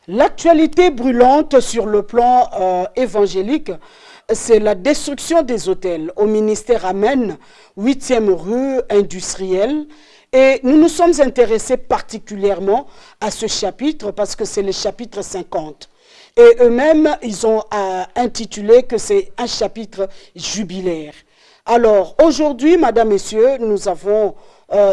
L'actualité brûlante sur le plan évangélique, c'est la destruction des hôtels au ministère Amen, 8e rue industrielle. Et nous nous sommes intéressés particulièrement à ce chapitre parce que c'est le chapitre 50. Et eux-mêmes, ils ont intitulé que c'est un chapitre jubilaire. Alors, aujourd'hui, mesdames, messieurs, nous avons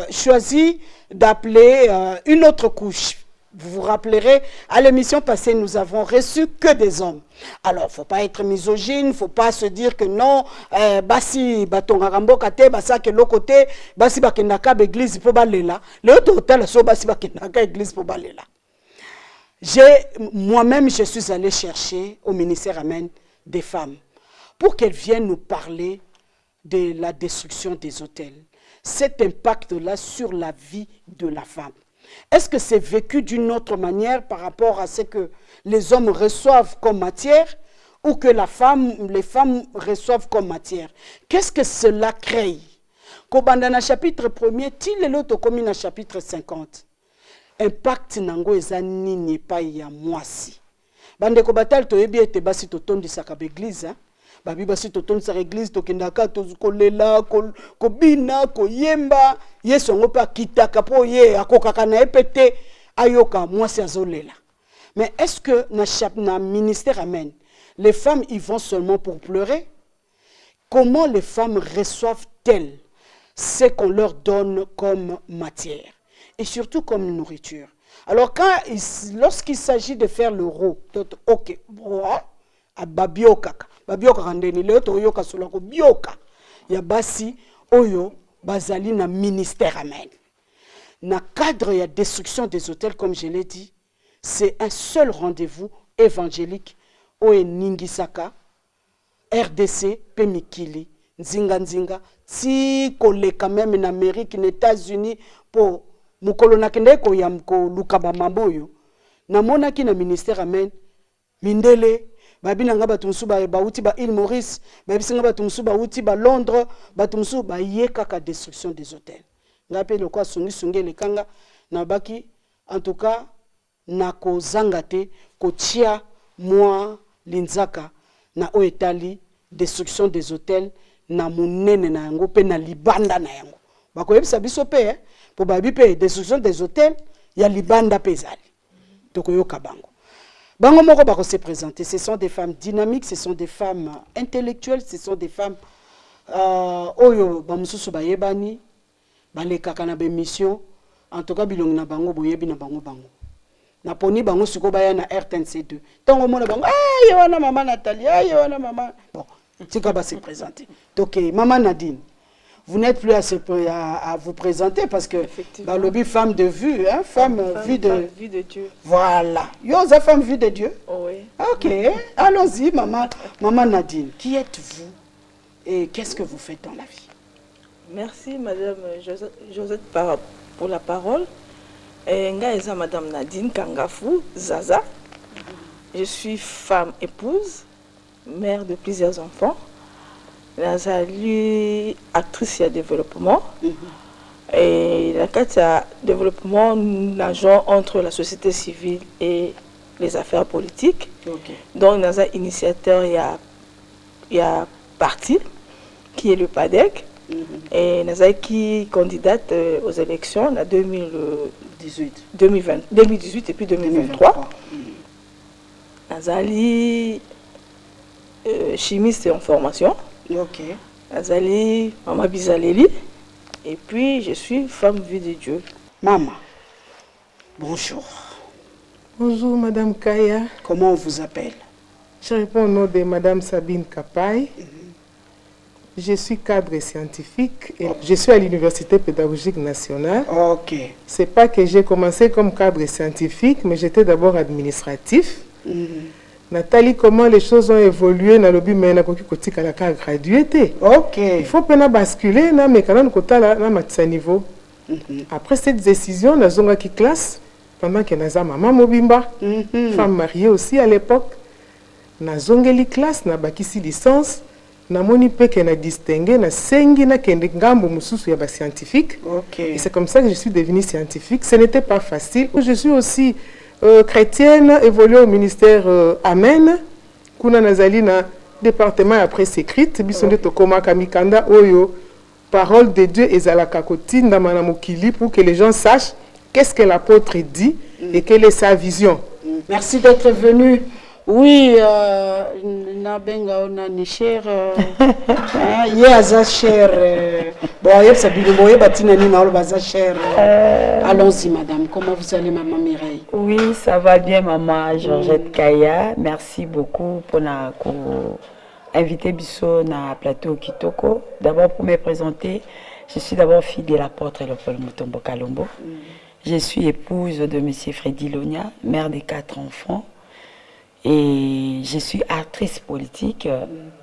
choisi d'appeler une autre couche. Vous vous rappellerez, à l'émission passée, nous avons reçu que des hommes. Alors, il ne faut pas être misogyne, il ne faut pas se dire que non, basi batongarambo kate, basa ke lokote, basi bakendaka l'église pour balela. Le total, so basi bakendaka l'église pour balela. Moi-même, je suis allé chercher au ministère Amen des femmes pour qu'elles viennent nous parler de la destruction des hôtels. Cet impact-là sur la vie de la femme. Est-ce que c'est vécu d'une autre manière par rapport à ce que les hommes reçoivent comme matière ou que les femmes reçoivent comme matière? Qu'est-ce que cela crée? Kobandana chapitre 1er, til l'autre comme dans chapitre 50. Impact nango eza nini pa ya mwasi. Bande ko batal to yebi ete basi to tondi saka église, hein? Babi basi to tondi saka église to kendaka to kolela ko bina ko yemba yeso ngo pa kitaka po ye akokaka na epete ayoka mwasi azolela. Mais est-ce que na ministère Amen, les femmes y vont seulement pour pleurer? Comment les femmes reçoivent-elles ce qu'on leur donne comme matière et surtout comme nourriture? Alors lorsqu'il s'agit de faire le ro, ok, babioka randeni leo to yoka solako bioka ya basi oyo bazali na ministère Amen. Na cadre ya destruction des hôtels, comme je l'ai dit, c'est un seul rendez-vous évangélique au Ningisaka, RDC, Pemikili, Nzinga, si koleka même en Amérique, en États-Unis, pour mukolo nakende ko yamko lukaba mamboyo. Na mona ki na ministère Amen, mindele, babi nanga batumsu ba uti ba Île Maurice, babi singa batumsu ba uti ba Londres, batumsu ba yeka ka destruction des hôtels. Ngape le kwa sungi le kanga na baki, en tout cas na ko zangate ko tia moi linzaka na oetali destruction des hôtels na munene na yango pe na libanda na yango. Bako yebisa biso pe pour babi pe destruction des hôtels ya libanda pezali. Toko yoka bango. Bango moko bako se présenter, ce sont des femmes dynamiques, ce sont des femmes intellectuelles, ce sont des femmes oyo bamususu bayebani balekaka na mission. En tout cas bilongi na bango boyebi na bango. Na poni bango siko baya na RTNC2. Tango mona bango wana maman Nathalie, wana maman. Bon, tika ba se présenter. Donc maman Nadine, vous n'êtes plus à vous présenter parce que dans le but femme de vue, hein, femme vue de Dieu. Voilà. Yosa femme vue de Dieu. Oh oui. OK, allons-y maman Nadine. Qui êtes-vous et qu'est-ce que vous faites dans la vie? Merci madame Josette pour la parole. Ngaïza madame Nadine Kangafou Zaza. Je suis femme épouse, mère de plusieurs enfants. Nazali actrice et développement. Et la carte développement, nous nageons entre la société civile et les affaires politiques. Donc nous avons initiateur, il y a parti qui est le PADEC. Et nous avons qui candidate aux élections en 2018 et puis 2023. Nazali chimiste en formation. Nazali Maman Bizaleli. Et puis je suis femme vue de Dieu. Maman, bonjour. Bonjour Madame Kaya. Comment on vous appelle? Je réponds au nom de Madame Sabine Kapaï. Je suis cadre scientifique et je suis à l'Université pédagogique nationale. OK. C'est pas que j'ai commencé comme cadre scientifique, mais j'étais d'abord administratif. Nathalie, comment les choses ont évolué dans le but mais na gradué. OK. Il faut pas basculer na mais quand même na niveau. Après cette décision, na zonga qui classe pendant que naza maman mobimba, femme mariée aussi à l'époque, na zongeli classe na bakisi licence. Na moni pe que na distingué na sengi na kende ngambo mususu ya ba scientifique. OK. Et c'est comme ça que je suis devenue scientifique. Ce n'était pas facile. Je suis aussi chrétienne, évolué au ministère Amen. Kuna nazali na département après écrite, bisonde tokoma kamikanda oyo parole de Dieu ezalaka kotinda mana mokili pour que les gens sachent qu'est-ce que l'apôtre dit et quelle est sa vision. Merci d'être venu. Oui, Nabenga on a ni cher. Cher. Bon, cher. Allons-y, madame. Comment vous allez, maman Mireille? Oui, ça va bien, maman Georgette Kaya. Merci beaucoup pour inviter Bisso na plateau Kitoko. D'abord, pour me présenter, je suis d'abord fille de l'apôtre Léopold Mutombo Kalombo. Je suis épouse de M. Freddy Lonia, mère de 4 enfants. Et je suis actrice politique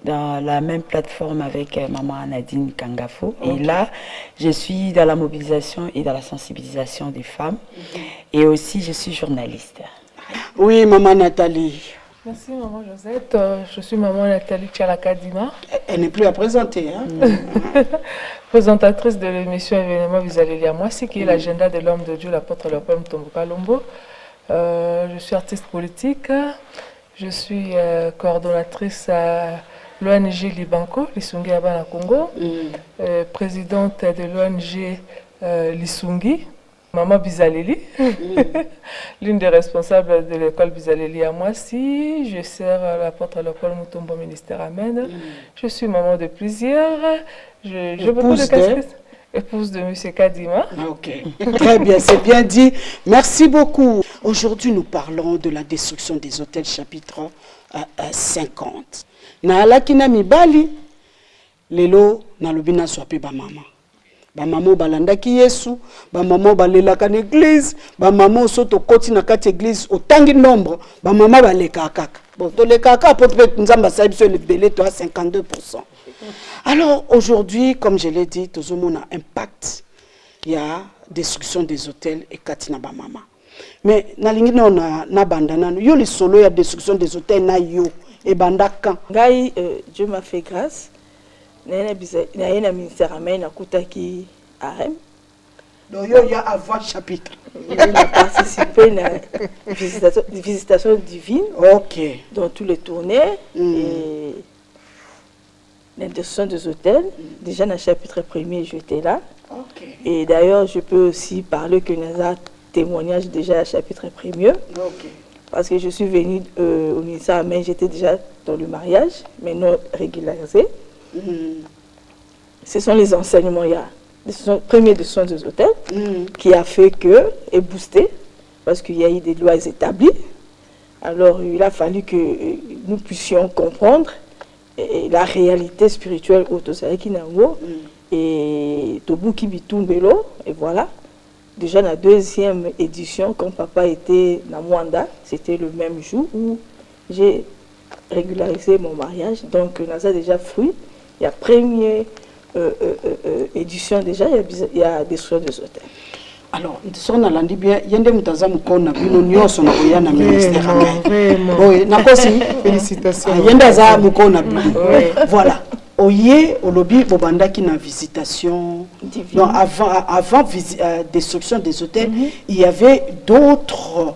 dans la même plateforme avec maman Nadine Kangafo. Okay. Et là, je suis dans la mobilisation et dans la sensibilisation des femmes. Et aussi, je suis journaliste. Oui, maman Nathalie. Merci, maman Josette. Je suis maman Nathalie Tchalakadima. Elle n'est plus à présenter. Hein? Présentatrice de l'émission Événement Visalélia Moissi, qui est l'agenda de l'homme de Dieu, l'apôtre Léopold Mutombo Kalombo. Je suis artiste politique. Je suis coordonnatrice à l'ONG Libanco, Lisungi Abana Congo, présidente de l'ONG Lisungi, Maman Bizaleli, l'une des responsables de l'école Bizaleli à Moissi. Je sers l'apôtre Léopold Mutombo ministère Amen. Je suis maman de plusieurs. J'ai beaucoup de casquettes. Épouse de M. Kadima. Ok, très bien, c'est bien dit. Merci beaucoup. Aujourd'hui, nous parlons de la destruction des hôtels, chapitre 50. Na alakina mibali, lelo na lobina swape ba mama. Ba mama balandaki Yesu, ba mama balelaka na église, ba mama soto koti na kati église otangi nombre, ba mama baleka kaka. Bon, to le kaka peut-être nzamba sa biso le belé to à 52%. Alors aujourd'hui, comme je l'ai dit, tout le monde a impact. Il y a destruction des hôtels et katina ba mama. Mais nalingi na bandana yo le solo ya destruction des hôtels na yo et bandaka. Ngai Dieu m'a fait grâce. Na ministère Amen na kutaki RM. Donc yo ya avant chapitre. Il a participé à la visitation divine. OK. Dans tous les tournées et l'interdiction des hôtels. Déjà dans le chapitre 1er, j'étais là. Okay. Et d'ailleurs, je peux aussi parler que nous avons témoignage déjà à chapitre 1er. Okay. Parce que je suis venue au ministère Amen, j'étais déjà dans le mariage, mais non régularisé. Ce sont les enseignements, il y a premier de soins des hôtels qui a fait que, et boosté, parce qu'il y a eu des lois établies. Alors, il a fallu que nous puissions comprendre et la réalité spirituelle autosariki nango et tobuki bitumbelo et voilà déjà la deuxième édition quand papa était na Mwanda, c'était le même jour où j'ai régularisé mon mariage, donc on a déjà fruit. Il y a première édition déjà, il y a des soins des hôtels. Alors, on a l'andi bien, yende mutaza mukona bino nyoso na koya na ministère Amen. Oui, nakosi félicitations. Yende za mukona bino. Voilà. Oye olobi bobandaki na visitation. Donc avant destruction des hôtels, il y avait d'autres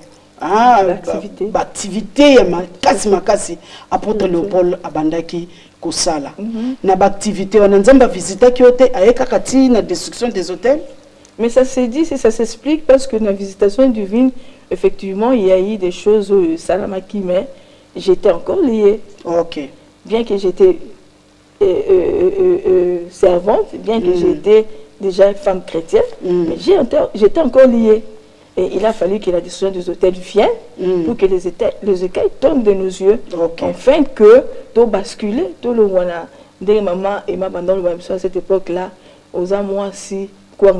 activités makasi apôtre Léopold abandaki kosala. Na activité wana nzamba visitaki yote ayeka kati na destruction des hôtels. Mais ça s'est dit, ça s'explique parce que dans la visitation divine, effectivement, il y a eu des choses au Salamaki, mais j'étais encore liée. Ok. Bien que j'étais servante, bien que j'étais déjà femme chrétienne, mais j'étais encore liée. Et il a fallu que la destruction des hôtels vienne pour que les écailles tombent de nos yeux, afin que tout basculer, tout le monde, dès maman et ma pendant à cette époque-là, aux amours si la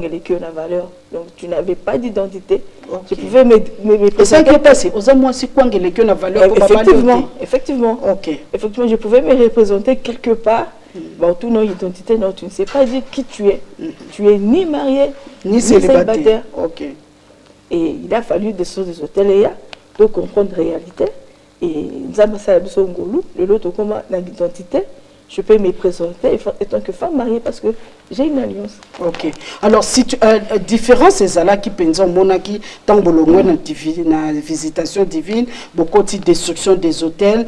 valeur. Donc tu n'avais pas d'identité. Je pouvais me présenter. C'est passé. Aux amours si la valeur. Effectivement. Effectivement, je pouvais me représenter quelque part. Bon, tout non identité, non, tu ne sais pas dire qui tu es. Tu es ni marié, ni célibataire. Et il a fallu descendre des hôtels et pour comprendre la réalité. Et nous avons fait le lot comment l'identité. je peux me présenter en tant que femme mariée parce que j'ai une alliance. Ok. Alors, si tu différence c'est là qui pensent monaki tant bolongwe na visitation divine, beaucoup de destruction des hôtels,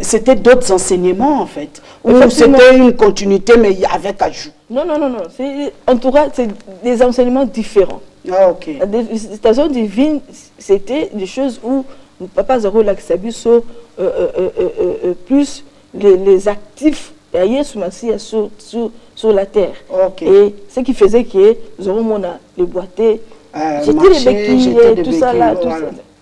c'était d'autres enseignements en fait, ou c'était une continuité mais avec ajout. Non, c'est entourage, c'est des enseignements différents. Ah, ok. La visitation divine, c'était des choses où Papa Zaro Laksabiso plus les actifs sur la terre. Okay. Et ce qui faisait que Zoro Mona les boités, j'étais les béquilles, tout ça là,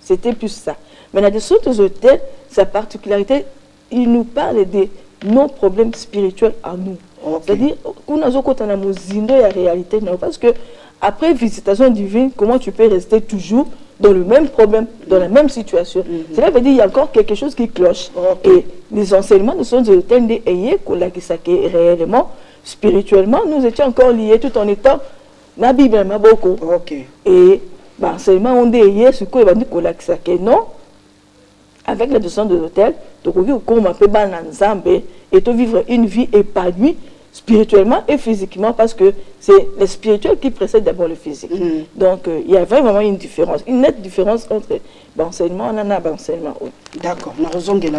c'était plus ça. Mais dans des autres hôtels, sa particularité, il nous parle de nos problèmes spirituels à nous. C'est-à-dire, qu'on a la réalité, parce que après visitation divine, comment tu peux rester toujours dans le même problème, dans la même situation? Cela veut dire qu'il y a encore quelque chose qui cloche. Et les enseignements de son hôtel de réellement, spirituellement, nous étions encore liés tout en étant la Bible, ma beaucoup. Et enseignement, on dit ce qu'on va dire que non. Avec la descente de l'hôtel, donc on peut et de vivre une vie épanouie spirituellement et physiquement, parce que c'est le spirituel qui précède d'abord le physique. Donc il y a vraiment une différence, une nette différence entre l'enseignement et l'enseignement. D'accord, nous avons dit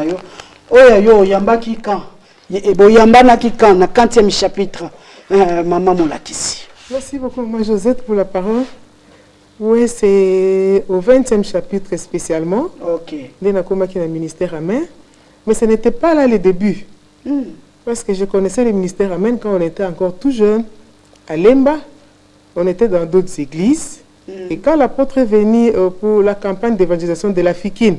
yo yamba ki kan et boyamba na ki kan na 40e chapitre maman Molakisi. Merci beaucoup maman Josette pour la parole. Oui, c'est au 20e chapitre spécialement. Ok. Léna Koma qui est le ministère Amen. Mais ce n'était pas là le début. Parce que je connaissais le ministère Amen quand on était encore tout jeune. À Lemba, on était dans d'autres églises. Et quand l'apôtre est venu pour la campagne d'évangélisation de la Fikine,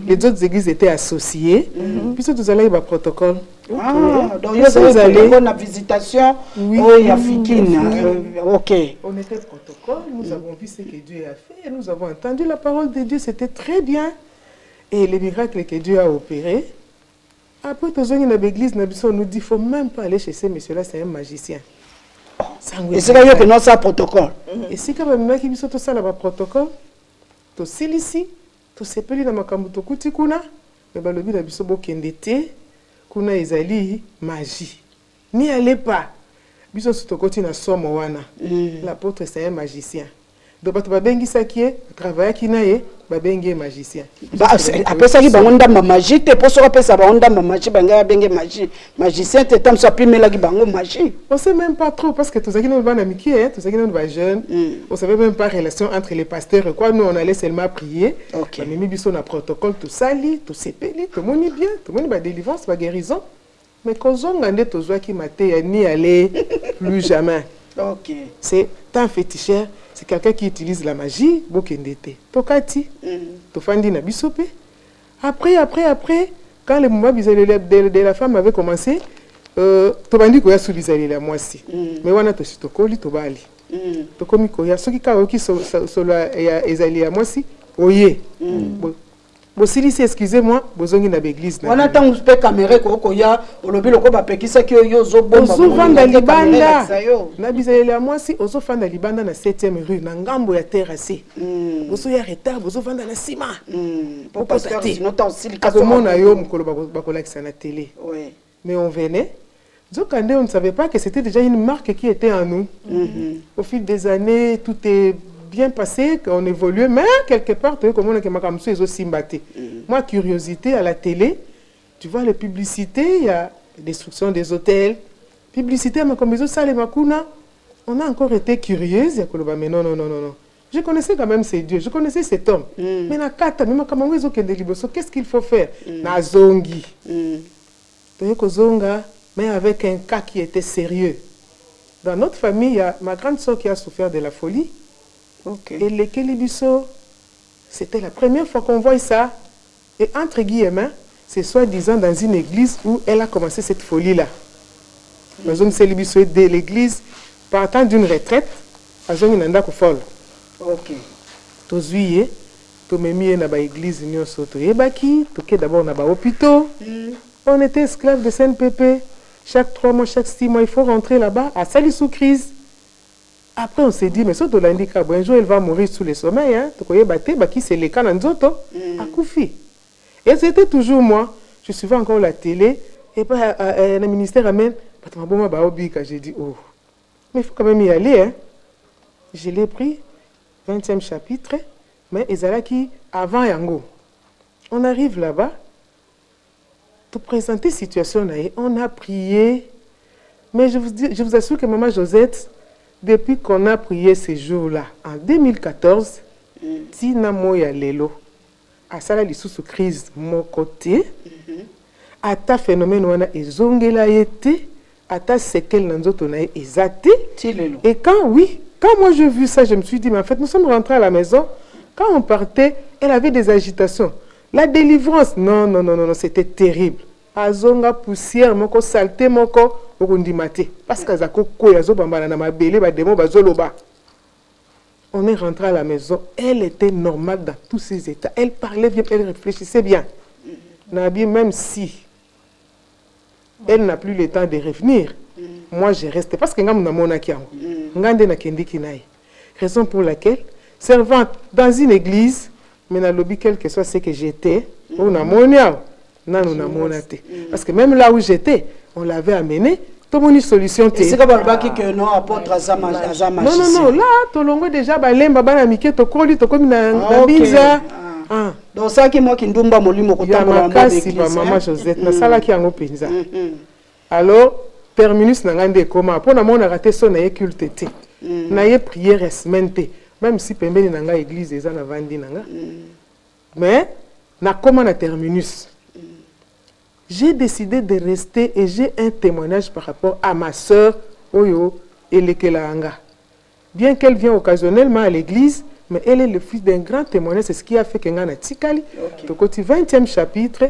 les autres églises étaient associées. Puis tout allait au protocole. Donc vous allez à la visitation, oui, il y a Fikine. Ok. On était protocole, nous avons vu ce que Dieu a fait, nous avons entendu la parole de Dieu, c'était très bien. Et les miracles que Dieu a opérés. Après, tous les l'église nous dit qu'il ne faut même pas aller chez ces messieurs-là, c'est un magicien. Et c'est là que nous avons un protocole. Et si quand même qui biso to sala ba protocole, to silisi, to sepeli na makambo to kuti kuna, mais ba lobi na biso bo kendete, kuna ezali magie. N'y allez pas. Biso to koti na somo wana. L'apôtre c'est un magicien. Donc bato ba bengi sakie, travailler ki na ye, ba bengi magicien. Après ça ki bango ndamba magie, te poso ka pesa ba ndamba magie banga bengi magie. Magicien te tam so pimela ki bango magie. On sait même pas trop parce que tous ceux qui nous van amiki, tous ceux qui nous va jeunes, on savait même pas relation entre les pasteurs et quoi. Nous on allait seulement prier. OK. Mais biso na protocole tout sali, tout sepeli, tout moni bien, tout moni ba délivrance, ba guérison. Mais kozonga nde tozwa ki maté ni aller plus jamais. OK. C'est un féticheur. C'est quelqu'un qui utilise la magie, bokendete. Tokati, tofandi na bisope. Après, quand le mouvement de la femme avait commencé, tobandi koya sou bizali la mwasi. Mais wana to sitokoli tobali. Tokomi koya soki ka oki solo ya ezali ya mwasi, oye. Bosili, excusez-moi, bozongi na l'église. On attend un peu caméra koya, olobi loko ba pekisa ki yo zo bomba. Ozo vanda libanda. Na bizali ya mwasi, ozo vanda libanda na 7e rue na ngambo ya terrasse. Ozo ya retard, ozo vanda na sima. Parce que sinon ta aussi comme on a yo mukolo bakola ki na télé. Oui. Mais on venait. Zokande, on ne savait pas que c'était déjà une marque qui était en nous. Au fil des années, tout est bien passé, qu'on évoluait, mais quelque part, comme on a aussi mbatté. Moi, curiosité à la télé, tu vois les publicités, il y a destruction des hôtels, publicité, mais comme ça, les makuna, on a encore été curieuse, mais non. Je connaissais quand même ces dieux, je connaissais cet homme. Mais na kata, mais qu'est-ce qu'il faut faire? Na zongi. Zonga, mais avec un cas qui était sérieux. Dans notre famille, il y a ma grande soeur qui a souffert de la folie. Et les Kélibiso, c'était la première fois qu'on voit ça. Et entre guillemets, c'est soi-disant dans une église où elle a commencé cette folie-là. La zone Kélibiso de l'église, partant d'une retraite, à zone Nanda Kofol. Ok. Tozuye, Tomemi na ba église Union Soto Ebaki, Toké d'abord na ba hôpital. On était esclaves de CNPP. Chaque 3 mois, chaque 6 mois, il faut rentrer là-bas à Salissou crise. Après, on s'est dit, mais surtout l'indica, un jour, elle va mourir sous le sommeil. Qui c'est les cas à Koufi. Et c'était toujours moi. Je suivais encore la télé. Et puis, le ministère amène, j'ai dit, oh, mais il faut quand même y aller. Hein. Je l'ai pris, 20e chapitre, mais Ezalaki avant Yango. On arrive là-bas, pour présenter la situation, on a prié. Mais je vous assure que Maman Josette, depuis qu'on a prié ces jours-là, en 2014, Tina Moya Lelo, à ça, la sous crise, mon côté, à ta phénomène, on a ezongela été, à ta séquelle, on a exaté. Et quand moi j'ai vu ça, je me suis dit, mais en fait, nous sommes rentrés à la maison, quand on partait, elle avait des agitations. La délivrance, non, c'était terrible. Azonga poussière, moko saleté, moko okundimate. Parce que zako koyazo bambana na mabele ba demo bazoloba. On est rentré à la maison, elle était normale dans tous ses états. Elle parlait bien, elle réfléchissait bien. Nabi, même si elle n'a plus le temps de revenir, moi je restais parce que ngam na mona kiango. Ngande na kendi kinaï. Raison pour laquelle servante dans une église, mais na lobby quel que soit ce que j'étais, on a monia. Non, parce que même là où j'étais, on l'avait amené, tout le monde a une solution. C'est comme que non, apôtre Azama. Non, là, tout le monde déjà, balemba, banamike, to koli, to komi na biza. Donc ça qui moi qui ndumba molimo ko tambola na kasi ba Maman Josette na sala ki yango penza. Alors terminus na ngande koma pona mona raté son na culte té. Na ye prière semaine té. Même si pembeni na nga église eza na vandi na nga. Mais na koma na terminus. J'ai décidé de rester et j'ai un témoignage par rapport à ma sœur Oyo Elekelaanga. Bien qu'elle vienne occasionnellement à l'église, mais elle est le fils d'un grand témoignage, c'est ce qui a fait que Ngana Tikali. Donc au 20e chapitre,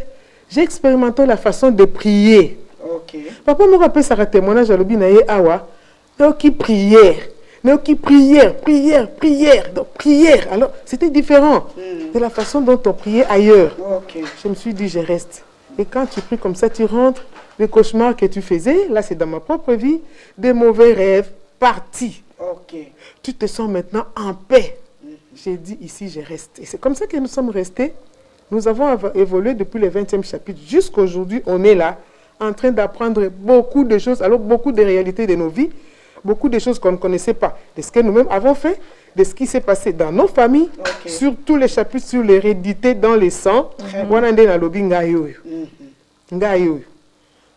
j'ai expérimenté la façon de prier. Papa me rappelle ça témoignage à l'obinaye awa, qui prière. Prière. Donc, prière. Alors, c'était différent de la façon dont on priait ailleurs. Je me suis dit, je reste. Et quand tu pries comme ça, tu rentres, les cauchemars que tu faisais, là c'est dans ma propre vie, des mauvais rêves partis. Tu te sens maintenant en paix. J'ai dit, ici je reste. Et c'est comme ça que nous sommes restés. Nous avons évolué depuis le 20e chapitre. Jusqu'à aujourd'hui, on est là, en train d'apprendre beaucoup de choses, alors beaucoup de réalités de nos vies, beaucoup de choses qu'on ne connaissait pas, de ce que nous-mêmes avons fait, de ce qui s'est passé dans nos familles, sur tous les chapitres sur l'hérédité dans les sangs.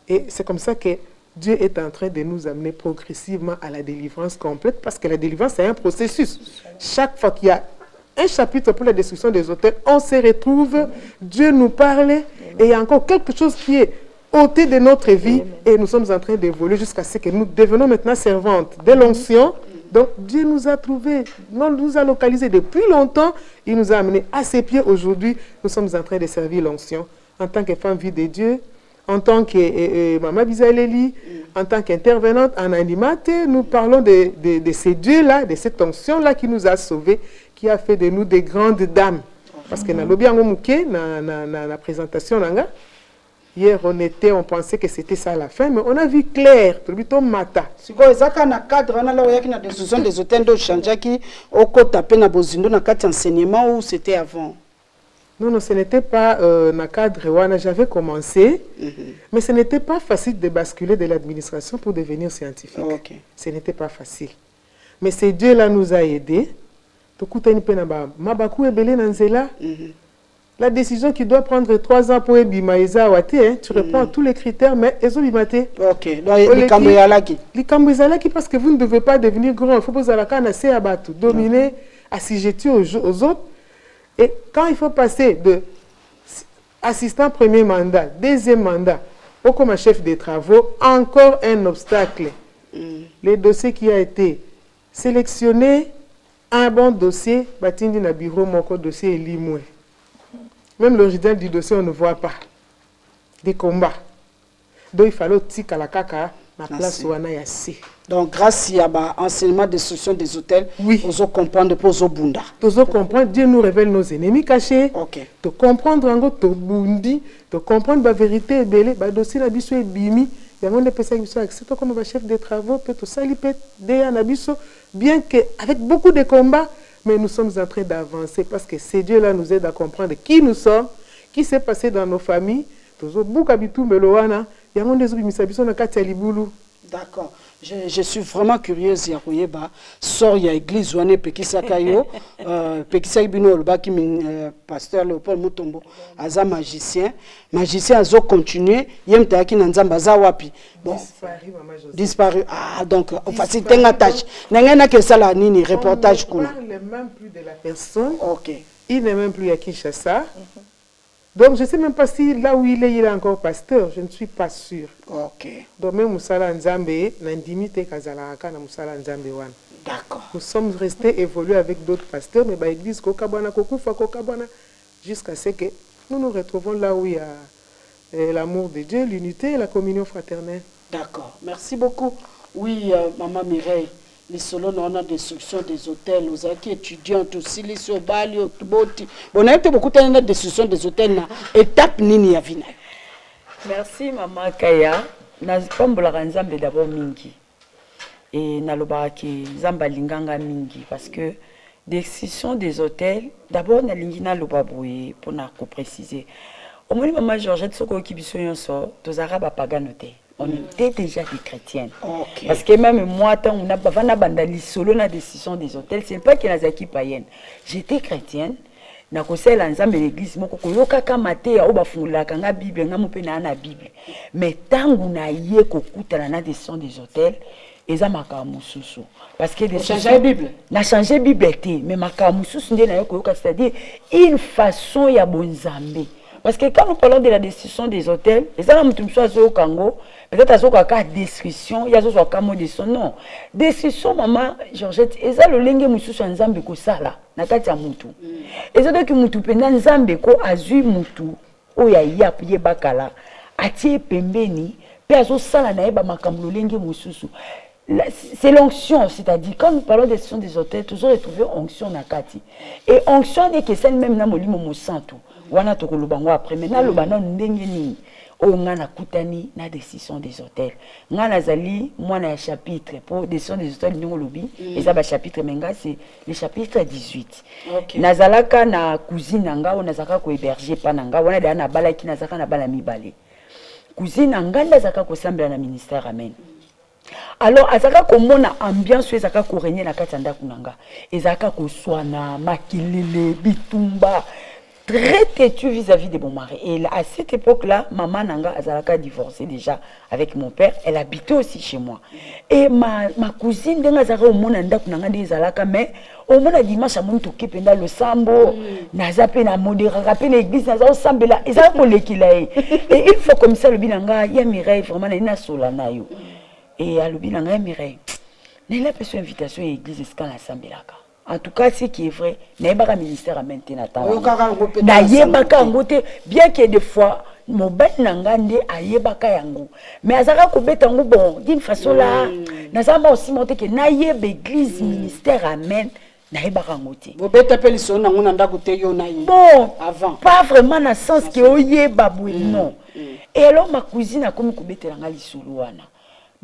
Et c'est comme ça que Dieu est en train de nous amener progressivement à la délivrance complète, parce que la délivrance, c'est un processus. Chaque fois qu'il y a un chapitre pour la destruction des autels, on se retrouve, Dieu nous parle, et il y a encore quelque chose qui est ôté de notre vie, et nous sommes en train d'évoluer jusqu'à ce que nous devenons maintenant servantes de l'onction. Donc Dieu nous a trouvés, nous a localisés depuis longtemps, il nous a amenés à ses pieds aujourd'hui. Nous sommes en train de servir l'onction en tant que femme vie de Dieu, en tant que Maman Bizaleli, en tant qu'intervenante en animateur. Nous parlons de ces dieux-là, de cette onction-là qui nous a sauvés, qui a fait de nous des grandes dames. Parce que dans la présentation, hier on pensait que c'était ça à la fin, mais on a vu clair, plutôt mata. Si vous avez un cadre, on a une décision des hôtels de Chanjaki, au côté de la Bozindo, dans le enseignement, ou c'était avant? Non, ce n'était pas dans le cadre, j'avais commencé, mais ce n'était pas facile de basculer de l'administration pour devenir scientifique. Ce n'était pas facile. Mais ces dieux-là nous a aidés. La décision qui doit prendre 3 ans pour Ebimaïza Wate, tu réponds à tous les critères, mais Ezobimate. Les Kambouizalaki, parce que vous ne devez pas devenir grand. Il faut poser la canne à Abatou, dominer, assujetter aux autres. Et quand il faut passer de assistant premier mandat, deuxième mandat, ou comme chef des travaux, encore un obstacle. Les dossiers qui a été sélectionné, un bon dossier, Batindi na bureau, mon dossier est limoué. Même l'original du dossier, on ne voit pas. Des combats. Donc il fallait aussi que la caca, la place où on a assez. Donc grâce à l'enseignement de destruction des hôtels, vous comprendre pour vos bunda. Vous comprendre, Dieu nous révèle nos ennemis cachés. De comprendre en gros, de bundi, de comprendre la vérité, le dossier la biso est bimi. Il y a un personnes qui sont acceptés comme chef de travaux, peut tout ça, bien qu'avec beaucoup de combats, mais nous sommes en train d'avancer parce que ces dieux-là nous aident à comprendre qui nous sommes, qui s'est passé dans nos familles. yango nde ezobimisa biso na kati ya libulu. D'accord. Je suis vraiment curieuse ya koyeba sort ya église wane pekisaka yo pekisaki bino olobaki pasteur Léopold Mutombo aza magicien azo continuer ye mutayaki na nzambe aza wapi bon disparu donc facilité nga tâche nanga na kesala nini reportage kuna. On ne parle même plus de la personne. OK. Il n'est même plus à Kinshasa. Donc, je ne sais même pas si là où il est encore pasteur. Je ne suis pas sûr. OK. Donc, même Moussala Nzambe, Nandimite Kazalaka, na Moussala Nzambe Wan. D'accord. Nous sommes restés évoluer avec d'autres pasteurs, mais l'église Kokabana, Kokufa, Kokabana, jusqu'à ce que nous nous retrouvons là où il y a l'amour de Dieu, l'unité et la communion fraternelle. D'accord. Merci beaucoup. Oui, Maman Mireille. Les solos on a destruction des hôtels, aux étudiants, aussi les sobali, boti. On a été beaucoup de destruction des hôtels na étape nini ya vina. Merci maman Kaya. Na pambola nzambe d'abord mingi. Et na lobaki nzamba linganga mingi parce que destruction des hôtels d'abord na lingina lobaboué pour na ko préciser. Au moins maman Georgette soko ki biso yonso tozara ba paganote. On était déjà des chrétiennes. Okay. Parce que même moi, quand on a bandali solo na décision des hôtels, c'est pas qu'il y a des païennes. J'étais chrétienne. Na kosel ensemble l'église moko koyoka kamate ya obafungula kanga bible nga mopena na bible. Mais tangu na ye kokuta na décision des hôtels, eza makamususu. Parce que des changer bible. Na changer bible mais makamususu ndé na yo koyoka, c'est-à-dire une façon ya bonzambe. Parce que quand nous parlons de la destruction des hôtels, et ça, nous sommes au Congo, peut-être à ce cas destruction, il y a ce cas de son nom. Destruction, maman, Georgette, et ça, le lingue moussou sur Nzambe ko sala, na kati ya mutu. Et ça, donc, mutu penda Nzambe ko azui mutu, oya yap ye bakala, atie pembeni, pe azo sala na eba makamlo lingue moussou. C'est l'onction, c'est-à-dire quand nous parlons de destruction des hôtels, toujours retrouver onction na kati. Et onction n'est que celle même na molimo mosantu. Wana tokolobango après maintenant le banon ndenge ni o ngana kutani na décision des hôtels ngana zali mwana ya chapitre pour décision des hôtels ndingo lobi et ça ba chapitre menga c'est le chapitre 18. Okay. Nazalaka na cousine nga on nazaka ko héberger pananga wana da na balaki nazaka na bala mibale cousine nga nazaka ko sambela na ministère amen. Alors azaka komona ambiance ezaka ko régner na kati ndako nanga ezaka ko swana makilele bitumba très têtu vis-à-vis de mon mari. Et à cette époque-là, maman Nanga Azalaka divorcé déjà avec mon père. Elle habitait aussi chez moi. Et ma cousine Dengazara au monde Nanda Kunanga des Alaka, mais au monde a dimanche à mon toki penda le sambo, nazape na modéra, rappel l'église, naza sambe là, et ça pour l'équilibre. Et il faut comme ça le binanga, ya Mireille vraiment na solana yo. Et à le binanga Mireille, n'a pas une invitation à l'église escale à Sambelaka. En tout cas, ce qui est vrai, n'ayebaka ministère à maintenant. N'ayebaka ngote, bien que des fois, mon bête n'angande ayebaka yango. Mais azaka kobeta ngo bon, d'une façon là, n'azama aussi monté que n'ayeb église ministère amen, n'ayebaka ngote. Vous bête appelle son nango nanda kote yo na ye. Bon, avant. Pas vraiment dans le sens que oyeba boui non. Et alors ma cousine a comme kobeta nga lisolo wana.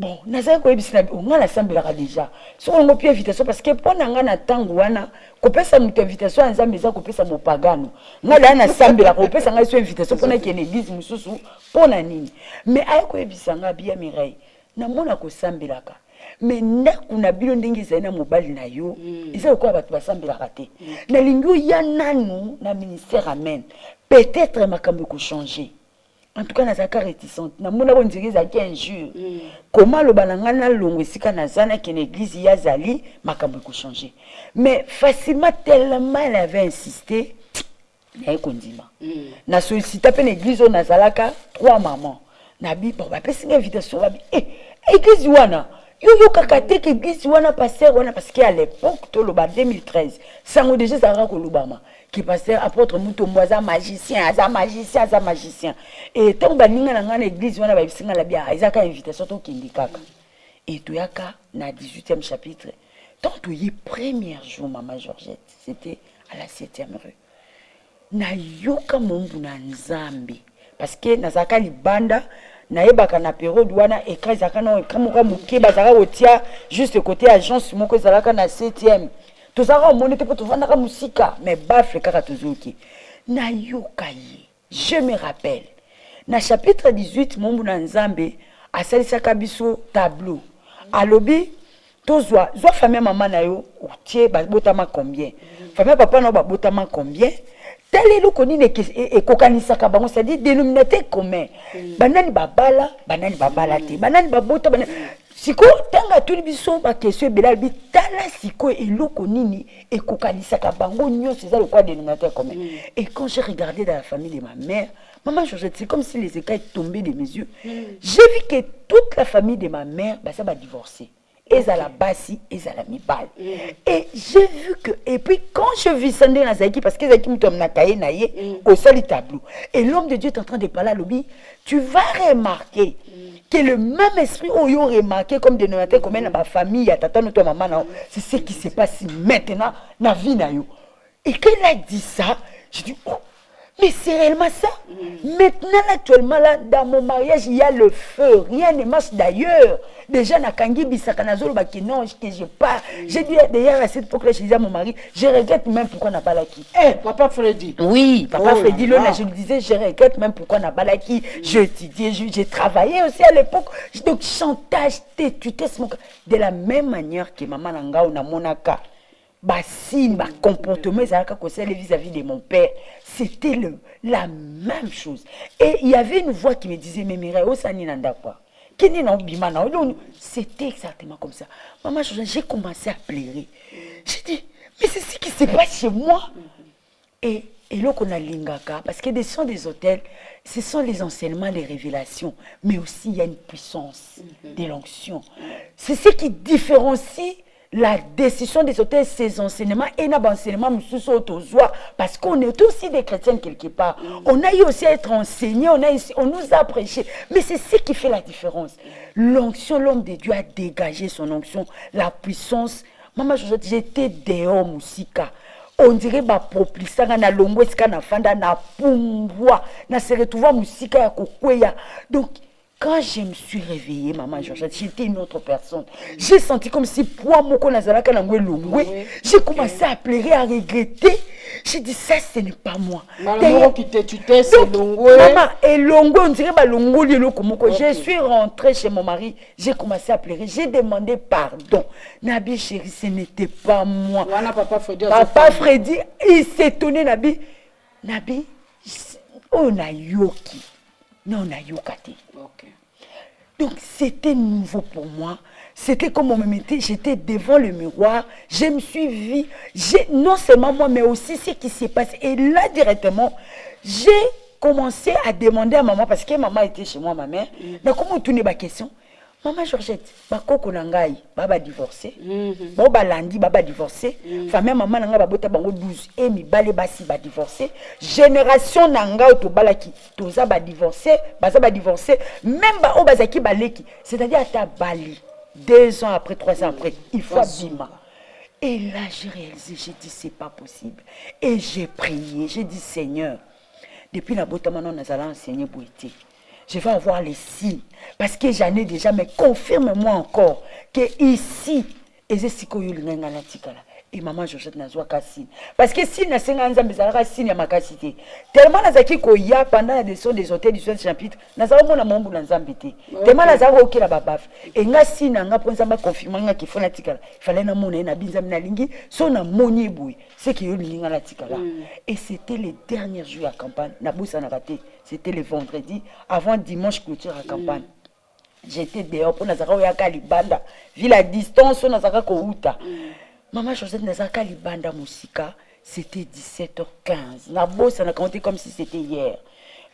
Bon, nazali ko ebisina on a l'assemblée déjà. So on peut invitation parce que pour nanga na tango wana, ko pesa mutu invitation nzambe za ko pesa mopagano. Nga na assemblée ko pesa nga so invitation pour na kene église mususu pour na nini. Mais ay ko ebisanga bia Mireille. Na mona ko sambelaka. Mais na kuna bilo ndenge zana mobali na yo, isa ko ba basambelaka te. Na lingo ya nanu na ministère amen. Peut-être makambo ko changer. En tout cas, na zaka réticente. Na mona ko ndiri za 15 jours. Comment le balanga na longo sika na zana que l'église ya zali makambo ko changer. Mais facilement tellement elle avait insisté, na kondima. Na sollicité pe l'église on nazalaka 3 mamans. Na bi bon ba pesi invitation ba bi église wana. Yo kakate que église wana pasteur wana parce qu'à l'époque to lo ba 2013, sango déjà zara ko lubama. Qui passait apôtre Mutombo aza magicien. Et tant baninga na ngana église wana ba bisinga la bia izaka invitation to kindikaka. Et to yaka na 18e chapitre. Tant to yi premier jour maman Georgette, c'était à la 7e rue. Na yoka mombu na nzambe parce que nazaka libanda na yebaka na période wana ekra zaka na kamuka mukeba zaka otia juste côté agence moko zalaka na 7e. Tozara monete pour tovanda ka musika mais bafle kaka tozoki na yokayi. Je me rappelle na chapitre 18 Mungu na Nzambe asalisaka biso tableau alobi tozwa zwa famille maman na yo otie botama combien famille papa na botama combien tel eloko nini ekokanisaka bango, c'est-à-dire dénominateur commun. Banani babala te, banani babota banani siko tanga tuli biso ba question belal bi tala siko eloko nini ekokanisaka bango nyo, c'est ça le quoi dénominateur commun. Et quand j'ai regardé dans la famille de ma mère, maman Georgette, c'est comme si les écailles tombaient de mes yeux. J'ai vu que toute la famille de ma mère, ça va divorcer. Et à la bassi, et à la mibal. Et j'ai vu que, et puis quand je vis Sandé Nazaki, parce que Zaki m'tombe na kaye naye, au sol tableau. Et l'homme de Dieu est en train de parler à l'obi, tu vas remarquer que le même esprit où ils ont remarqué comme dénominateur commun dans ma famille, à tata notre maman, c'est ce qui se passe maintenant dans la vie na yo. Et quand il a dit ça, j'ai dit, oh, mais c'est réellement ça. Maintenant, actuellement, là, dans mon mariage, il y a le feu. Rien ne marche d'ailleurs. Déjà, na kangi bisakanazolo baki non, que j'ai pas. J'ai dit d'ailleurs à cette époque-là, je disais à mon mari, je regrette même pourquoi on n'a pas l'acquis. Eh, papa Freddy. Oui, papa Freddy, là, je lui disais, je regrette même pourquoi on n'a pas l'acquis. J'ai étudié, j'ai travaillé aussi à l'époque. Donc, chantage, tutesse, de la même manière que maman Nanga ou na monaka. Signe, comportement vis-à-vis de mon père, c'était la même chose. Et il y avait une voix qui me disait, mais Mireille, c'était exactement comme ça. Maman, j'ai commencé à pleurer. J'ai dit, mais c'est ce qui se passe chez moi. Et là qu'on a l'ingaka, parce que ce sont des hôtels, ce sont les enseignements, les révélations, mais aussi il y a une puissance de l'onction. C'est ce qui différencie la décision des hôtels, ces enseignements, et n'a pas enseignement, parce qu'on est aussi des chrétiens quelque part. On a eu aussi à être enseignés, on nous a prêché. Mais c'est ce qui fait la différence. L'onction, l'homme de Dieu a dégagé son onction, la puissance. Maman, j'étais dehors, Moussika. On dirait que propulsé na longo esika na fanda na pumbwa na se retrouver Moussika ya kokweya. Donc quand je me suis réveillée, maman Georgette, j'étais une autre personne. J'ai senti comme si poids moko nazalaka na ngwe longwe. J'ai commencé à pleurer, à regretter. J'ai dit ça, ce n'est pas moi. Maman qui te tutait, c'est longwe. Maman, et longwe, on dirait ba longo lielo komoko. Je suis rentrée chez mon mari, j'ai commencé à pleurer. J'ai demandé pardon. Nabi chérie, ce n'était pas moi. Papa Freddy, il s'est étonné, Nabi. Nabi, on a yoki. Non, on a yokati. Donc c'était nouveau pour moi. C'était comme on me mettait, j'étais devant le miroir, je me suis vue, non seulement moi, mais aussi ce qui s'est passé. Et là, directement, j'ai commencé à demander à maman, parce que maman était chez moi, ma mère, mais comment tourner ma question? Maman Georgette, bakoko nangai, baba divorcé. Boba landi, baba divorcé. Famille maman nanga babota bango 12 et mi balé basi ba divorcé. Génération nanga to balaki, toza ba divorcé, baza ba divorcé, même ba obazaki baleki, c'est-à-dire à ta bali. 2 ans après, 3 ans après, il faut bima. Et là, j'ai réalisé, j'ai dit, c'est pas possible. Et j'ai prié, j'ai dit, Seigneur, depuis la bota maintenant, nous allons enseigner Bouité. Je vais avoir les signes. Parce que j'en ai déjà, mais confirme-moi encore que ici, et maman Georgette n'a pas signe. Parce que si n'a pas signe à ma casité, tellement n'a pas pendant la descente des hôtels du 7 chapitre, n'a pas mon amour dans Zambité. Tellement n'a pas ok la babaf. Et n'a si n'a pas confirmé qu'il faut la ticala. Il fallait n'a mon n'a binzam na lingi, son a moni boui. C'est qu'il y a eu la ticala. Et c'était les derniers jours à campagne. N'a pas n'a raté. C'était le vendredi, avant dimanche clôture à campagne. J'étais dehors pour Nazara Oyaka Libanda. Vu la distance, Nazara Kouta. Maman Josette Nazaka Libanda Moussika, c'était 17h15. La bosse, on a compté comme si c'était hier.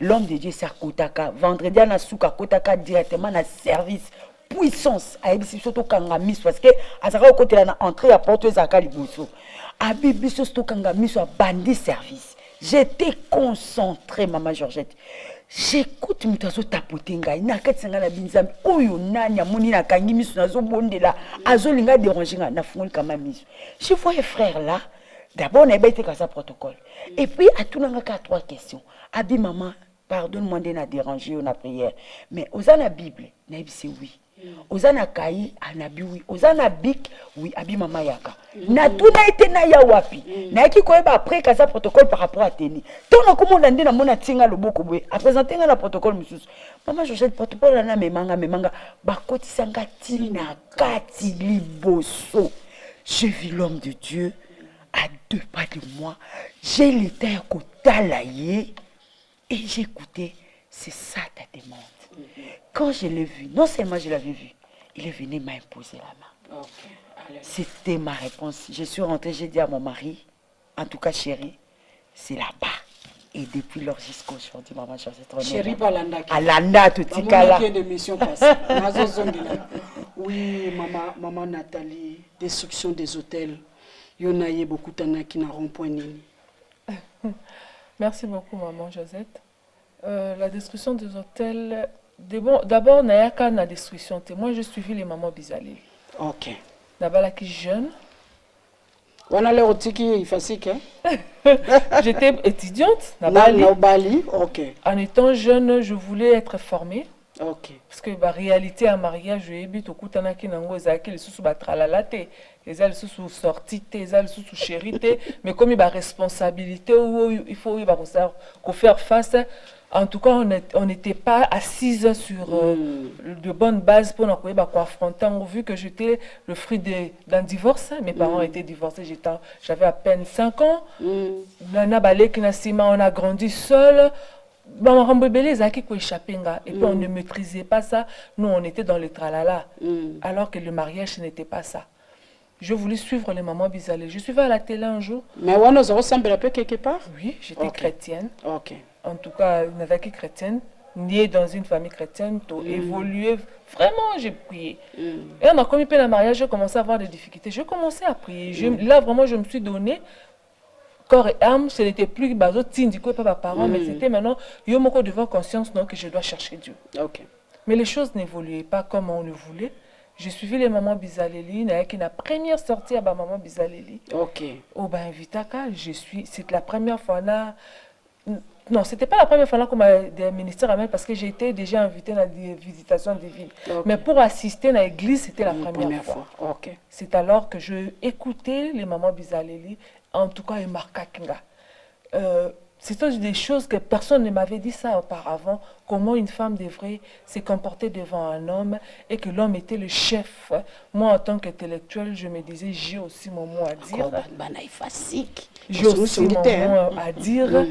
L'homme de Dieu, c'est à Kotaka. Vendredi, on a souka Kotaka directement dans le service. Puissance. A Ebisi Soto Kangamis, parce que Azara Okote a entré à Porto Zaka Liboso. A Bibiso Soto Kangamis, a bandi service. J'étais concentrée, maman Georgette. J'écoute mutazo tapotenga ina katsenga la binzambi oyo nani amoni na kangi misu nazo bondela azolinga déranger na fungoli kama misu. Je vois un frère là, d'abord on a été comme ça protocole. Et puis à tout nanga 3 questions. Abi maman, pardonne-moi de na déranger on a prière. Mais aux la Bible, na c'est oui. Ozana kai anabi oui. Ozana bik oui abi mama yaka. Na tuna ete na ya wapi. Na ki koyeba après kaza protocole par rapport à teni. Tona komo ndende na mona tinga loboko bwe. A présenter nga la protocole mususu. Mama Georgette protocole na memanga bakoti sanga tina kati liboso. J'ai vu l'homme de Dieu à 2 pas de moi. J'ai l'état à kotalaye et j'ai écouté. C'est ça ta demande. Quand je l'ai vu, non seulement je l'avais vu, il est venu m'imposer la main. C'était ma réponse. Je suis rentrée, j'ai dit à mon mari, en tout cas chérie, c'est là-bas. Et depuis lors jusqu'à aujourd'hui, maman, je suis trop chérie Balanda. Alanda, tout y là. Oui, maman Nathalie, destruction des hôtels. Il y en a beaucoup qui n'auront point nini. Merci beaucoup, maman Josette. La destruction des hôtels, d'abord, Nayaka na destruction. Moi, j'ai suivi les mamans Bizaleli. Ok. D'abord, qui jeune. On a l'air qui facile, hein? J'étais étudiante. Bali. Ok. En étant jeune, je voulais être formée. Ok. Parce que la réalité à mariage, je suis tout le temps qui les sous batralalate, les ailes sous sortie, les ailes sous chérité, mais comme il y a responsabilité, il faut faire face. En tout cas, on n'était pas assises sur de bonnes bases pour nous affronter. Vu que j'étais le fruit d'un divorce, mes parents étaient divorcés, j'avais à peine 5 ans. Nana Balek Nassima, on a grandi seul. Et puis on ne maîtrisait pas ça. Nous, on était dans le tralala. Alors que le mariage, ce n'était pas ça. Je voulais suivre les mamans Bizaleli. Je suis venue à la télé un jour. Mais on nous ressemble un peu quelque part? Oui, j'étais chrétienne. Ok. En tout cas, une avec chrétienne, née dans une famille chrétienne, évolué. Vraiment, j'ai prié. Et on a commis peine à mariage, j'ai commencé à avoir des difficultés. J'ai commencé à prier. Là, vraiment, je me suis donné corps et âme. Ce n'était plus Bazo Tindiko et pas parents, mais c'était maintenant, yo moko devant conscience non, que je dois chercher Dieu. Ok. Mais les choses n'évoluaient pas comme on le voulait. J'ai suivi les mamans Bizaleli, qui la première sortie à ma maman Bizaleli. Ok. Oh ben Vitaka, c'est la première fois là. Non, c'était pas la première fois là qu'on m'a des ministères amènent parce que j'ai été déjà invitée à des visitations divines. Okay. Mais pour assister à l'église, c'était la première fois. Okay. C'est alors que je écoutais les mamans Bizaleli, en tout cas et Marka Kinga. C'était des choses que personne ne m'avait dit ça auparavant, comment une femme devrait se comporter devant un homme et que l'homme était le chef. Moi, en tant qu'intellectuel, je me disais, j'ai aussi mon mot à dire. J'ai aussi mon mot à dire.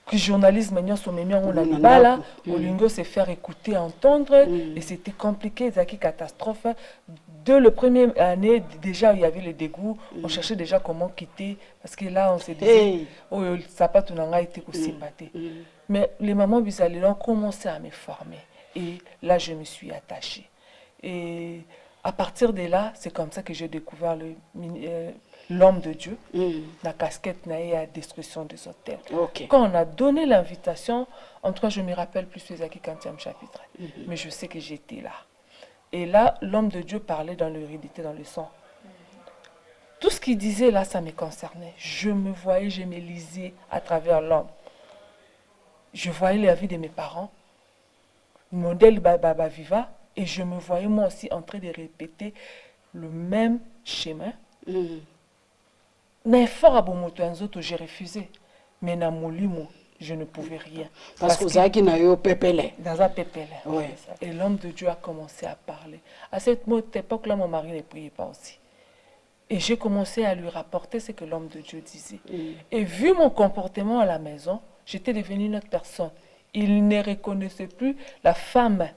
Que journalisme on a là, au se faire écouter, entendre, et c'était compliqué, c'était catastrophe. Dès la première année, déjà il y avait le dégoût, on cherchait déjà comment quitter, parce que là on s'est dit, oh ça pas tout n'a été aussi battu. Mais les mamans Bizaleli ont commencé à me former, et là je me suis attachée. Et à partir de là, c'est comme ça que j'ai découvert l'homme de Dieu, la casquette et la destruction des hôtels. Okay. Quand on a donné l'invitation, en tout cas, je me rappelle plus les 50e chapitre, mais je sais que j'étais là. Et là, l'homme de Dieu parlait dans l'hérédité, dans le sang. Tout ce qu'il disait là, ça me concernait. Je me voyais, je me lisais à travers l'homme. Je voyais la vie de mes parents, modèle Baba Viva, et je me voyais moi aussi en train de répéter le même schéma. N'effort à Bomoto Anzoto, j'ai refusé. Mais dans mon limo, je ne pouvais rien. Parce que Zaki n'a eu pépélé. Dans un pépélé. Oui. Et l'homme de Dieu a commencé à parler. À cette époque-là, mon mari ne priait pas aussi. Et j'ai commencé à lui rapporter ce que l'homme de Dieu disait. Et vu mon comportement à la maison, j'étais devenue une autre personne. Il ne reconnaissait plus la femme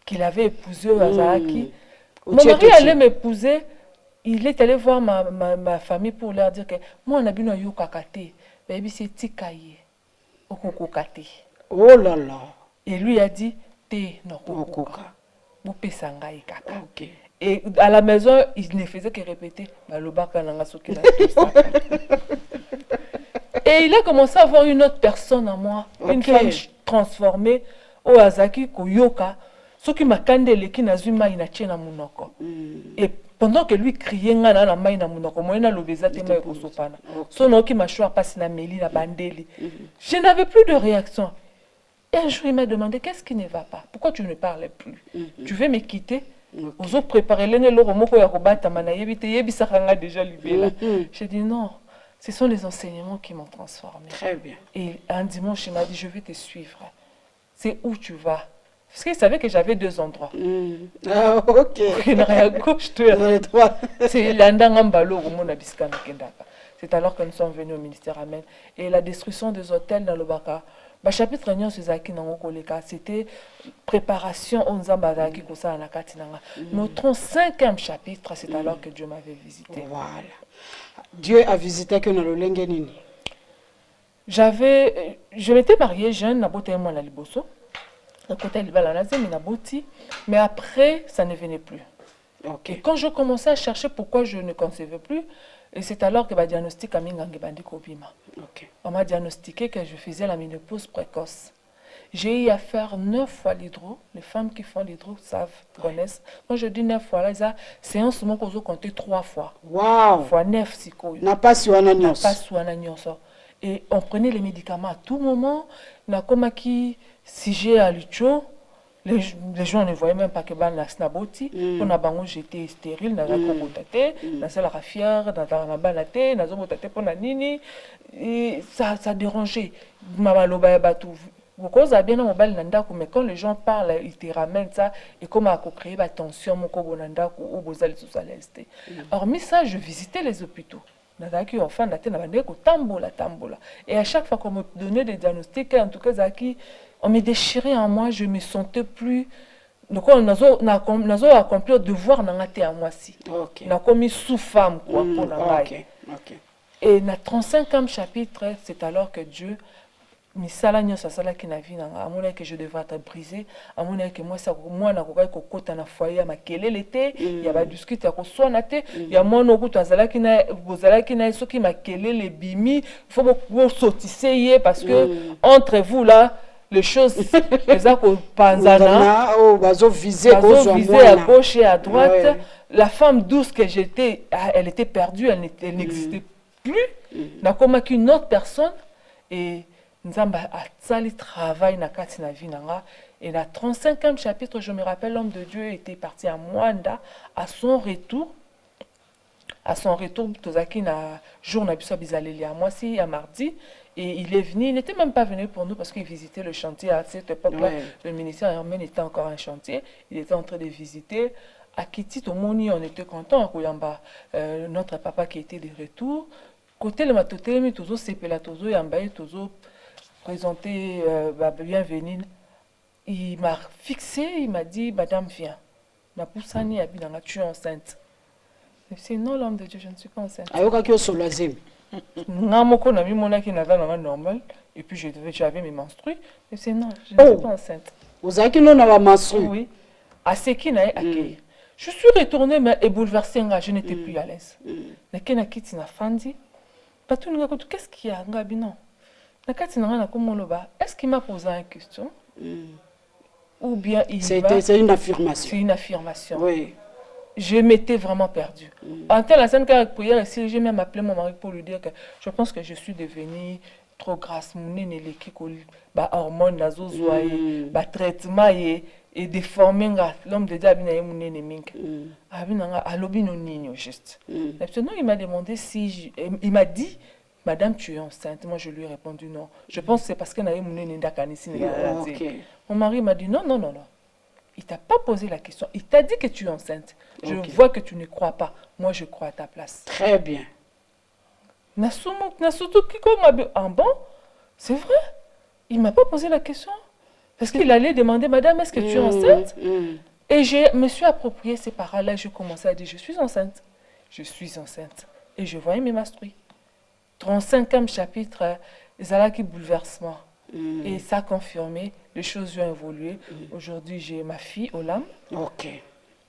qu'il avait épousée au Azaki. Mon mari allait m'épouser. Il est allé voir ma famille pour leur dire que moi, on a bien eu kakate. Baby, c'est tikaye. Okokokate. Oh là là. Et lui a dit, te no kokoka. Boupé sangai kaka. Ok. Et à la maison, il ne faisait que répéter. Et il a commencé à voir une autre personne en moi. Une femme transformée. Au Azaki Koyoka. Ce qui m'a candé, qui n'a zuma inachena munoko. Et pendant que lui criait, je n'avais plus de réaction. Et un jour, il m'a demandé, qu'est-ce qui ne va pas? Pourquoi tu ne parles plus? Tu veux me quitter? Vous avez préparé déjà libéré. J'ai dit non, ce sont les enseignements qui m'ont transformé. Très bien. Et un dimanche, il m'a dit, je vais te suivre. C'est où tu vas? Parce qu'il savait que j'avais 2 endroits. Ah, ok. À gauche, c'est l'Andangambalo, c'est alors que nous sommes venus au ministère Amen. Et la destruction des hôtels dans le Baka, le chapitre c'était préparation aux Zambazaki Kosa Nakatinanga. Notre 5e chapitre, c'est alors que Dieu m'avait visité. Voilà. Dieu a visité que nous l'engenini. Je m'étais mariée jeune, naboté moi la liboso. Mais après, ça ne venait plus. Okay. Et quand je commençais à chercher pourquoi je ne concevais plus, et c'est alors que le diagnostic a mis on m'a diagnostiqué que je faisais la ménopause précoce. J'ai eu à faire 9 fois l'hydro. Les femmes qui font l'hydro savent, connaissent. Quand je dis 9 fois, là, c'est un moment qu'on a compté 3 fois. Wow! Fois 9, c'est quoi? N'a pas su un agneau. Et on prenait les médicaments à tout moment. Si j'ai à l'utio, les gens ne voyaient même pas que ban la snaboti. On a bango j'étais stérile, n'a pas botate, n'a pas la fière, n'a pas la banate, n'a pas botate pour la nini. Et ça dérangeait. Maman loba batou. Beaucoup ça bien au bal nanda mais quand les gens parlent, ils te ramènent ça et comment à créer la tension mon ko bonanda ou bozali sous aleste. Hormis ça, je visitais les hôpitaux. Et à chaque fois qu'on me donnait des diagnostics, en tout cas, on me déchirait en moi, je me sentais plus. Donc, on a accompli le devoir à moi aussi. On a commis sous-femme. Et dans le 35e chapitre, c'est alors que Dieu. Misala nyo sasala ki na vie na amona que je devrais être brisé amona que moi na ko kota na foyer makelele te ya ba discuter ko swana te ya mona ko tazala ki na bozala ki na soki makelele bimi faut vous sortissez parce que entre vous là les choses les a ko panzana bazo viser à gauche et à droite. La femme douce que j'étais, elle était perdue, elle n'existait plus. Na comme qu'une autre personne. Et Nzamba a sali travail na kati na vie nanga. Et dans le 35e chapitre, je me rappelle, l'homme de Dieu était parti à Mwanda. À son retour, Tozaki na jour na biso bizaleli à moi si à mardi. Et il est venu, il n'était même pas venu pour nous parce qu'il visitait le chantier. À cette époque-là, le ministère Hermène était encore un chantier. Il était en train de visiter. À Kiti, Tomoni, on était content. Notre papa qui était de retour. Côté le matoté, toujours sepela, toujours yambaye, toujours présenté, bienvenue. Il m'a fixé, il m'a dit, madame, viens. Ma poussani a bien, tu es enceinte. Je dis, non, l'homme de Dieu, je ne suis pas enceinte. Normal. Et puis j'avais mes menstrues. Je dis, non, je ne suis pas enceinte. Vous avez qu'il en a menstrué? Oui. À ce qui n'a accueilli. Je suis retournée et bouleversée, je n'étais plus à l'aise. Qu'est-ce qu'il y a? Non. Est-ce qu'il m'a posé une question? Ou bien c'est une affirmation. C'est une affirmation. Oui. Je m'étais vraiment perdue. En tel instant qu'avec prière, j'ai même appelé mon mari pour lui dire que je pense que je suis devenue trop grasse. Mon nez n'est pas hormones, traitement et déformé. L'homme de Dieu a mon nez mink. Juste. Non, il m'a demandé si il m'a dit, madame, tu es enceinte. Moi, je lui ai répondu non. Je pense que c'est parce qu'il a mon nez ici. Mon mari m'a dit non. Il ne t'a pas posé la question. Il t'a dit que tu es enceinte. Je vois que tu ne crois pas. Moi, je crois à ta place. Très bien. En bon, c'est vrai. Il ne m'a pas posé la question. Parce qu'il allait demander, madame, est-ce que tu es enceinte? Et je me suis approprié ces paroles-là. Je commençais à dire, je suis enceinte. Je suis enceinte. Et je voyais mes menstrues. 35e chapitre, Zalaki bouleversement. Et ça a confirmé, les choses ont évolué. Aujourd'hui, j'ai ma fille, Olam. Ok.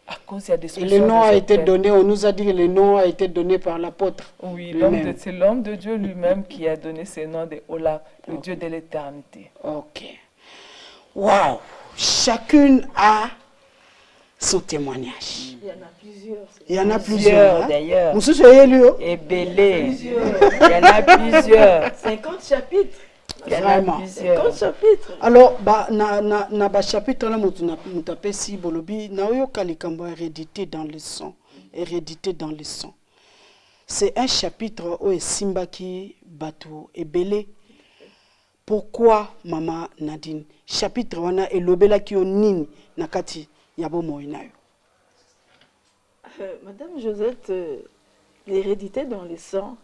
À cause, il y a des et le nom a été donné, on nous a dit que le nom a été donné par l'apôtre. Oui, c'est l'homme de Dieu lui-même qui a donné ce nom de Olam, le Dieu de l'éternité. Ok. Waouh! Chacune a son témoignage. Il y en a plusieurs. D'ailleurs. Vous soyez lui. Et belé. Il y en a plusieurs. 50 chapitres. Il y en a Vraiment. plusieurs. 50 chapitres. Alors, na ba chapitre là mutape si bolobi na oyo kalikambo hérédité dans le sang. Hérédité dans le sang. C'est un chapitre où Simbaki Bato et Belé. Pourquoi Maman Nadine? Chapitre wana elobela ki onini nakati yabo moinayo. Madame Josette, l'hérédité dans le sang,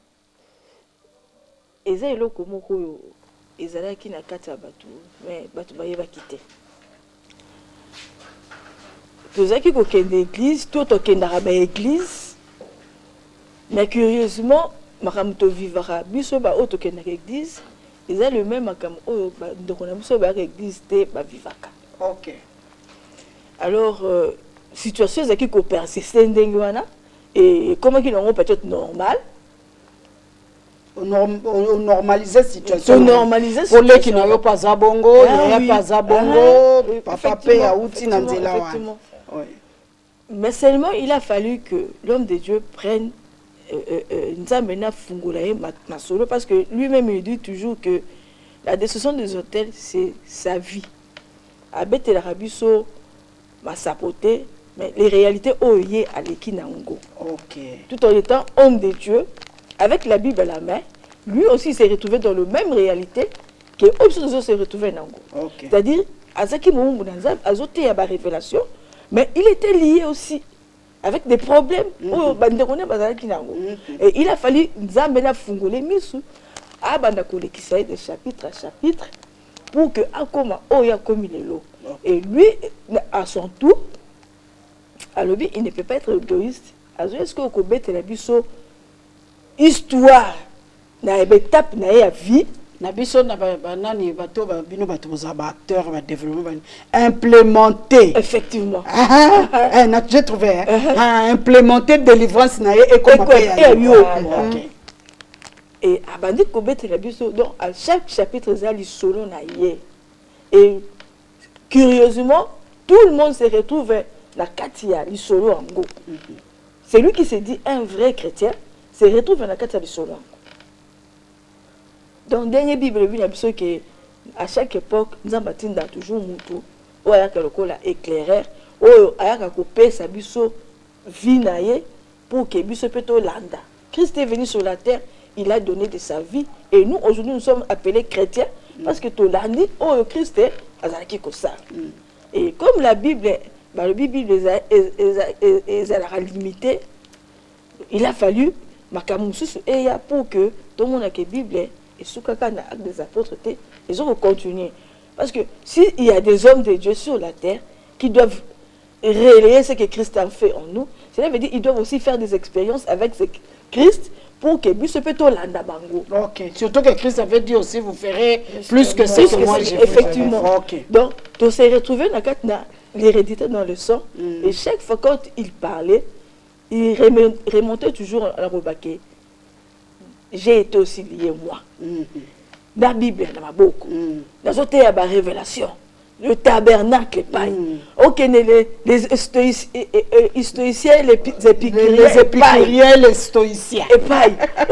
eza eloko moko ezalaki na kati ya bato, mais bato bayeba kite. Tozaki kokende église, to tokendaka ba église, mais curieusement, makambo to vivara biso ba o tokendaka église, eza le même makambo oyo ba ndeko na biso ba église te ba vivaka. OK. Alors situation ezaki ko persister ndenge wana et comment qu'ils n'ont peut-être normal. On normaliser situation. On normaliser pour les qui n'ont pas zabongo, il n'y a pas zabongo, papa paye à outil dans oui. Mais seulement il a fallu que l'homme de Dieu prenne Nzamena Fungulaye Masolo parce que lui-même il dit toujours que la destruction des hôtels c'est sa vie. Abete la rabiso ma sapoté mais les réalités oyé à l'Ekinango. OK. Tout en étant homme de Dieu avec la Bible à la main, lui aussi s'est retrouvé dans la même réalité que Obsozo s'est retrouvé dans Nango. OK. C'est-à-dire Azaki Moumou Nanzab azoté à la révélation mais il était lié aussi avec des problèmes. Et il a fallu Nzambena Fungole Misu à Bandakole qui s'aide de chapitre à chapitre pour que Akoma Oya comme il est l'eau. Et lui, à son tour, alors il ne peut pas être égoïste. Est-ce que vous avez la histoire, na étape na vie, na biso na banani bato bino bato ba acteur ba développement implémenter effectivement na j'ai trouvé implémenter délivrance na et comme et abandi ko betela biso donc à chaque chapitre zali solo na ye et curieusement tout le monde se retrouve la katia li solo ango. C'est lui qui s'est dit un vrai chrétien se retrouve dans la katia li solo ango. Dans la dernière Bible, il y a que à chaque époque, nous avons toujours Moutou, ou à la éclaireur, ou à couper sa biso vie pour que biso peut landa. Christ est venu sur la terre, il a donné de sa vie, et nous aujourd'hui nous sommes appelés chrétiens parce que tout landi, oh Christ est azalaki kosa. Et comme la Bible est limitée, il a fallu makamusu et pour que tout le monde ait la Bible. Et sous l'acte des apôtres, ils ont continué. Parce que s'il y a des hommes de Dieu sur la terre qui doivent relayer ce que Christ a fait en nous, cela veut dire qu'ils doivent aussi faire des expériences avec ce Christ pour que Biso Peto Landa Bango. OK. Surtout que Christ avait dit aussi, vous ferez plus que ce que moi j'ai fait. Effectivement. OK. Donc, tu s'est retrouvé dans l'hérédité dans le sang. Et chaque fois quand il parlait, il remontait toujours à la rebaquée. J'ai été aussi lié moi. La Bible, il y en a beaucoup. Dans la révélation, le tabernacle, ok, les stoïciens, les épicuriens, les stoïciens.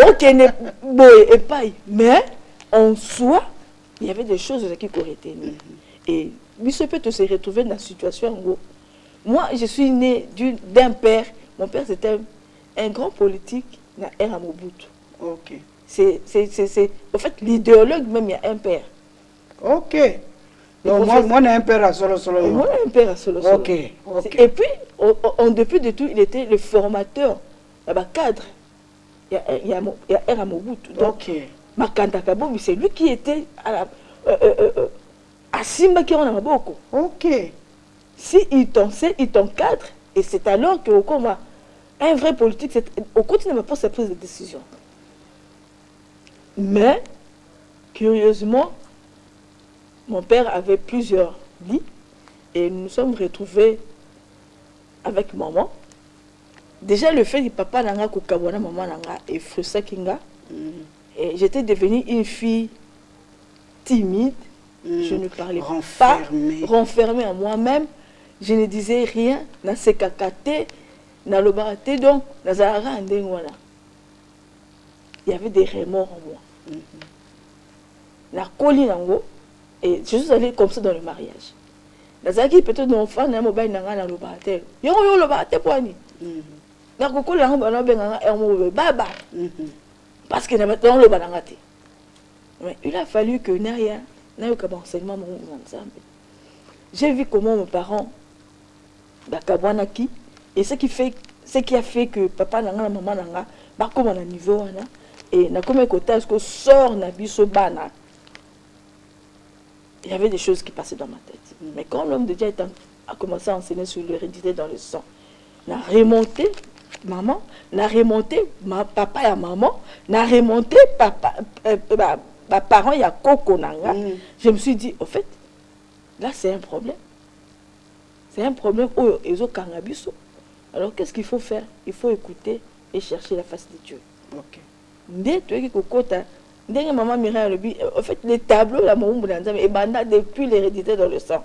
Ok, mais en soi, il y avait des choses qui auraient été nées. Et Bissot peut se retrouver dans la situation où moi, je suis né d'un père. Mon père, c'était un grand politique, à Mobutu. OK. C'est en fait l'idéologue même, il y a un père. OK. Donc moi j'ai un père à solo. Moi j'ai un père à solo. OK. Et puis en dépit de tout, il était le formateur, le cadre. Il y a un Mobutu. OK. Makanda Kabobi, c'est lui qui était à Simba qui en a beaucoup. OK. Si il t'encadre et c'est alors que un vrai politique, au continue pas sa prise de décision. Mais, curieusement, mon père avait plusieurs lits et nous nous sommes retrouvés avec maman. Déjà, le fait que papa n'a pas maman n'a et frustré kinga. Et j'étais devenue une fille timide. Je ne parlais pas, renfermée en moi-même. Je ne disais rien. Na sekakate, na lobarate, donc, na zahara andengwana. Il y avait des remords en moi. la colis nango et je suis allée comme ça dans le mariage. Nazaki peut-être d'enfant na mobile nanga na lo batel. Yo lo batel poani. Na ko la ngana benga ermo baba. Parce que na maintenant lo bananga te. Mais il a fallu que Naya n'a eu qu'un enseignement mon ensemble. J'ai vu comment mes parents bakabwanaki et ce qui a fait que papa nanga maman nanga ba comme à niveau là et na comme côté est-ce que sort na biso bana. Il y avait des choses qui passaient dans ma tête. Mais quand l'homme de Dieu a commencé à enseigner sur l'hérédité dans le sang, n'a remonté maman, n'a remonté papa et maman, n'a remonté papa, parents et Koko Nanga. Je me suis dit, au fait, là c'est un problème. C'est un problème où ils ont cannabiso. Alors qu'est-ce qu'il faut faire? Il faut écouter et chercher la face de Dieu. Ok. Dès que maman Mireille en fait les tableaux la et banda depuis l'hérédité dans le sang.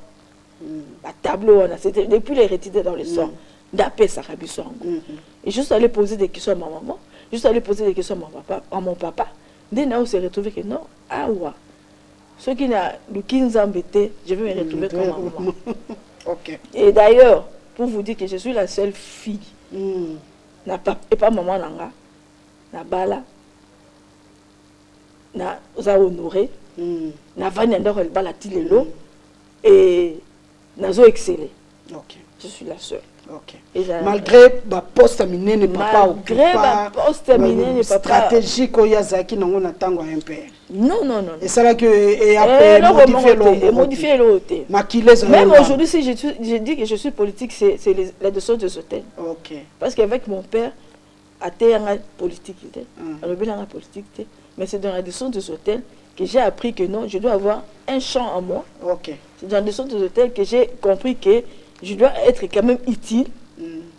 Le tableau c'était depuis l'hérédité dans le sang. D'après ça et juste aller poser des questions à ma maman, juste aller poser des questions à mon papa. Dès là on s'est retrouvé que non, ah ouais. Ceux qui n'a le 15 ans embêté, je vais me retrouver comme ma maman. Ok. Et d'ailleurs, pour vous dire que je suis la seule fille. Et pas maman nanga. Na bala. Na za honoré na vani ndoko el bala tilelo et nazo exceller. OK. Je suis la seule. OK. Malgré ba poste minene papa malgré ba poste minene papa stratégique oyazaki nango na tango un père. Non. Et ça là que et après modifier l'autre. Même aujourd'hui si je dis que je suis politique c'est la descente des hôtels. OK. Parce qu'avec mon père à terre politique politique. Mais c'est dans la descente des hôtels que j'ai appris que non, je dois avoir un champ en moi. Ok. C'est dans la descente des hôtels que j'ai compris que je dois être quand même utile.